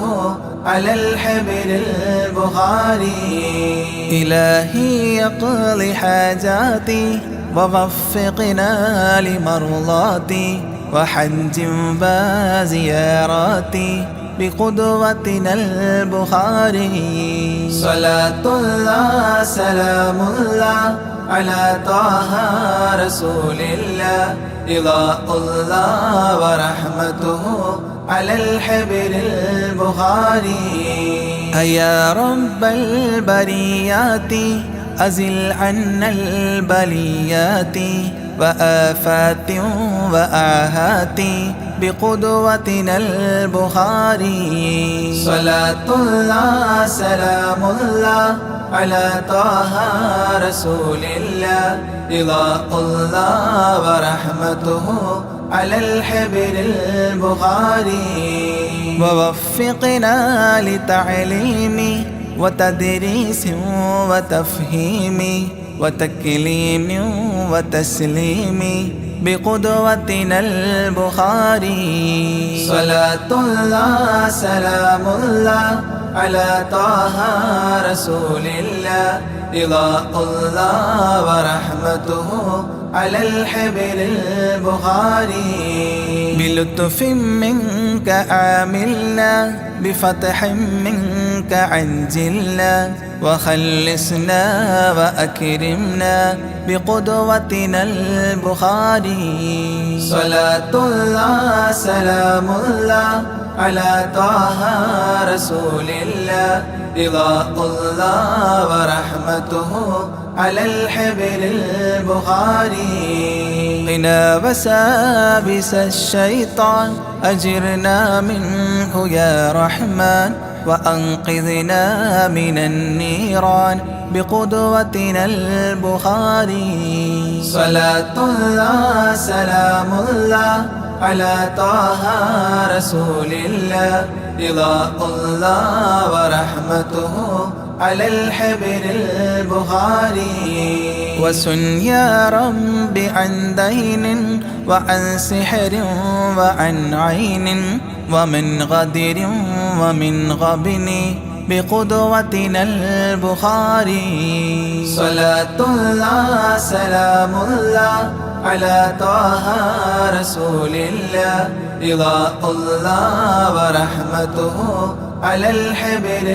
على الحبر البخاري. إلهي يقضي حاجاتي ووفقنا لمرضاتي، وحج وزياراتي بقدوتنا البخاري. صلاة الله سلام الله على طه رسول الله، رضا الله ورحمته على الحبر البخاري. يا رب البريات أزل عنا البليات وآفات وآهات بقدوتنا البخاري. صلاة الله سلام الله على طه رسول الله، رضا الله ورحمته على الحبر البخاري. ووفقنا لتعليم وتدريس وتفهيم وتكليم وتسليم بقدوتنا البخاري. صلاة الله سلام الله على طه رسول الله رضاء الله ورحمته على الحبر البخاري بلطف منك عاملنا بفتح منك عجلنا وخلصنا وأكرمنا بقدوتنا البخاري صلاة الله سلام الله على طه رسول الله رضاء الله ورحمته على الحبر البخاري قنا وسابس الشيطان أجرنا منه يا رحمن وأنقذنا من النيران بقدوتنا البخاري صلاة الله سلام الله على طه رسول الله رضاء الله ورحمته على الحبر البخاري وسن يا رب عن دين وعن سحر وعن عين ومن غدر ومن غبن بقدوتنا البخاري صلاة الله سلام الله على طه رسول الله رضاء الله ورحمته على الحبر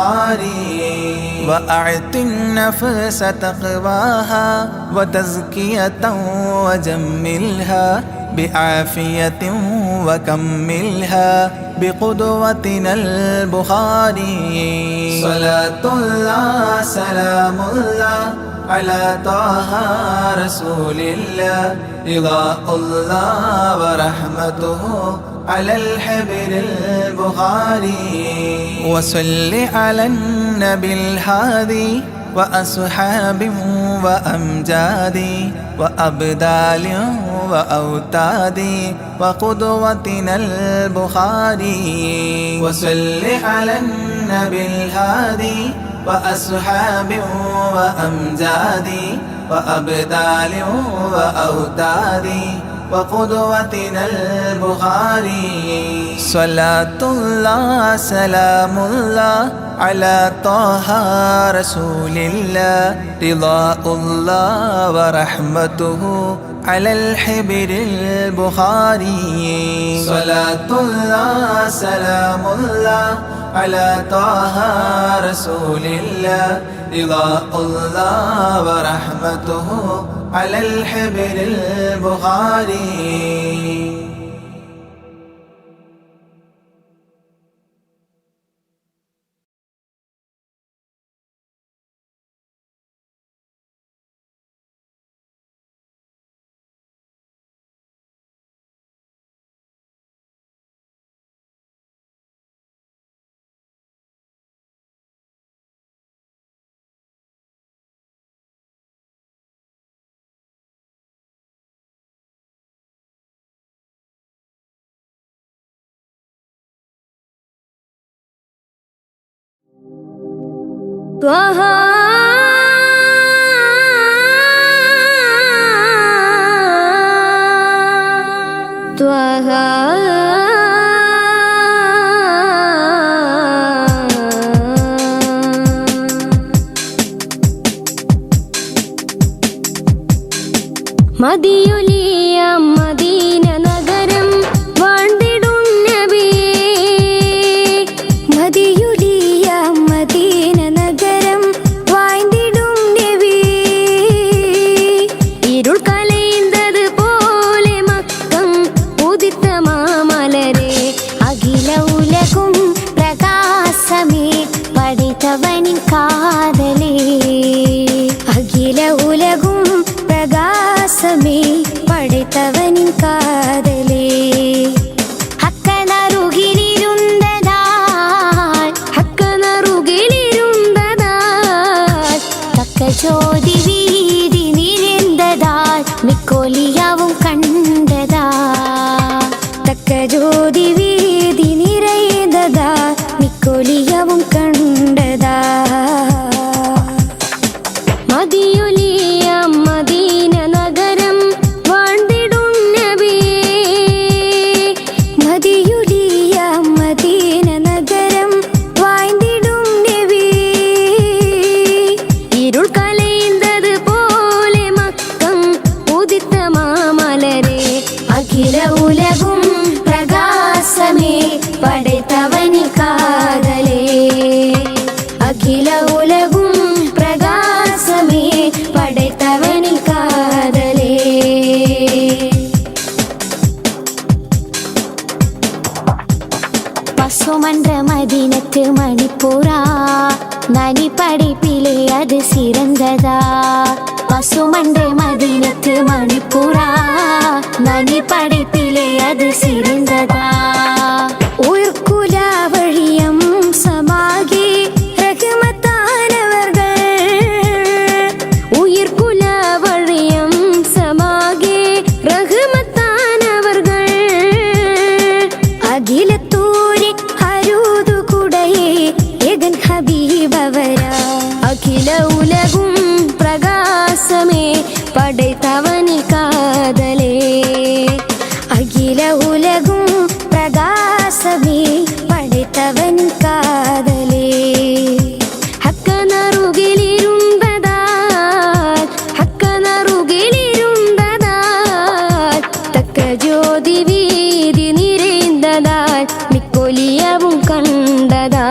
البخاري وأعط النفس تقواها وتزكية وجملها بعافية وكملها بقدوتنا البخاري صلاة الله سلام الله على طه رسول الله رضاء الله ورحمته على الحبر البخاري وصل على النبي الهادي وأصحاب وأمجاد وأبدال وأوتاد وقدوتنا البخاري وصل على النبي الهادي وأصحاب وأمجاد وأبدال وأوتاد وقدوتنا البخاري صلاة الله سلام الله على طه رسول الله رضاء الله ورحمته على الحبر البخاري صلاة الله سلام الله على طه رسول الله رضاء الله ورحمته على الحبر البخاري ത്വഹ ത്വഹ മദിയുലിയ മദീന നഗരം വാഴ്ന്നിടും നബിയേ മദിയുലിയ മദീന നഗരം വാഴ്ന്നിടും നബിയേ ഇരുൾ കലൈന്തത് പോലെ മക്കം ഉദിത്ത മാമലരെ അഖില ഉലകും പ്രകാശമേ പഠിത്തവനിൻ കാതലേ അഖില ഉലകും പ്രകാശമേ പഠിത്തവനിൻ കാതലേ ഹക്കനറുകിലിരുന്നതാൽ തക്ക ജ്യോതി വീതി നിരന്തതാൽ മിക്കോലിയാവും കണ്ടതാ തക്ക ജ്യോതി വീതി നിറയുന്നതാൽ മിക്കോലിയാവും കണ്ടതാ அகில உலகும் பிரகாசமே படைத்தவனின் காதலே. பசுமன்ற மதினத்து மணிப்புறா நனி படைப்பிலே அது சிறந்ததா. பசுமன்ற மதினத்து மணிப்புறா நனி படைப்பிலே அது சிறந்ததா. உயிர்குல வழியம் சமாகி ரஹ்மத்தானவர்கள், உயிர்குல வழியம் சமாகி ரஹ்மத்தானவர்கள், அகிலத்தூரி அருது குடையே எகன் ஹபீபவரா. அகில உலகும் பிரகாசமே படைத்தவனின் காதலே. அகில உலகும் பிரகாசமே படைத்தவனின் காதலே. ஹக்கனருகிலிருந்ததால் ஹக்கனருகிலிருந்ததால் தக்க ஜோதி வீதி நிறைந்ததால் மிக்கொலியவும் கண்டதா.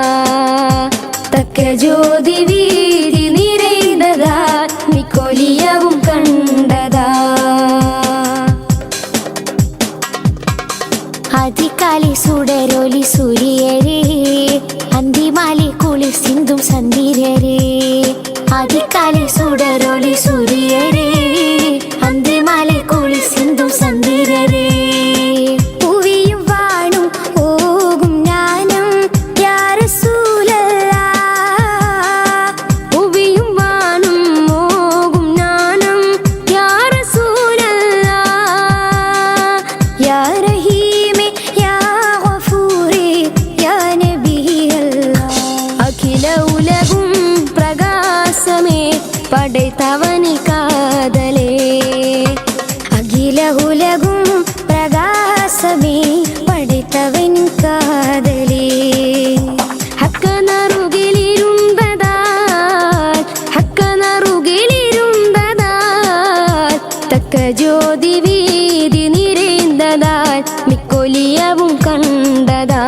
தக்க ஜோதி வீதி நிறைந்ததால் மிக்கொலியவும் கண்டதா. அதிகாலை சுடரொலி சூரியரே, அந்திமாலை குளிர் சிந்தும் சந்திரரே. அதிகாலை சுடரொலி சூரியரே, அந்திமாலை குளிர் சிந்தும் சந்திரரே. புவியும் வானும் ஓகும் ஞானம் யா ரசூலல்லாஹ். புவியும் வானும் ஓகும் ஞானம் யா ரசூலல்லாஹ். யா ரஹீமே யா கஃபூரே யா நபியல்லாஹ். அகில உலகும் பிரகாசமே படைத்தவனின் காதலே. அகில உலகும் பிரகாசமே படைத்தவனின் காதலே. ஹக்கனருகிலிருந்ததால் ஹக்கனருகிலிருந்ததால் தக்க ஜோதி வீதி நிறைந்ததால் மிக்கொலியவும் கண்டதா.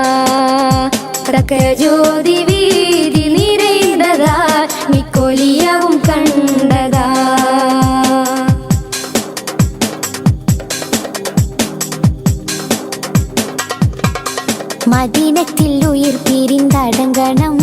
தக்க ஜோதி வீதி நிறைந்ததால் மிக்கொலியவும் கண்டதா. மதீனத்தில் உயிர் பிரிந்தடங்கണം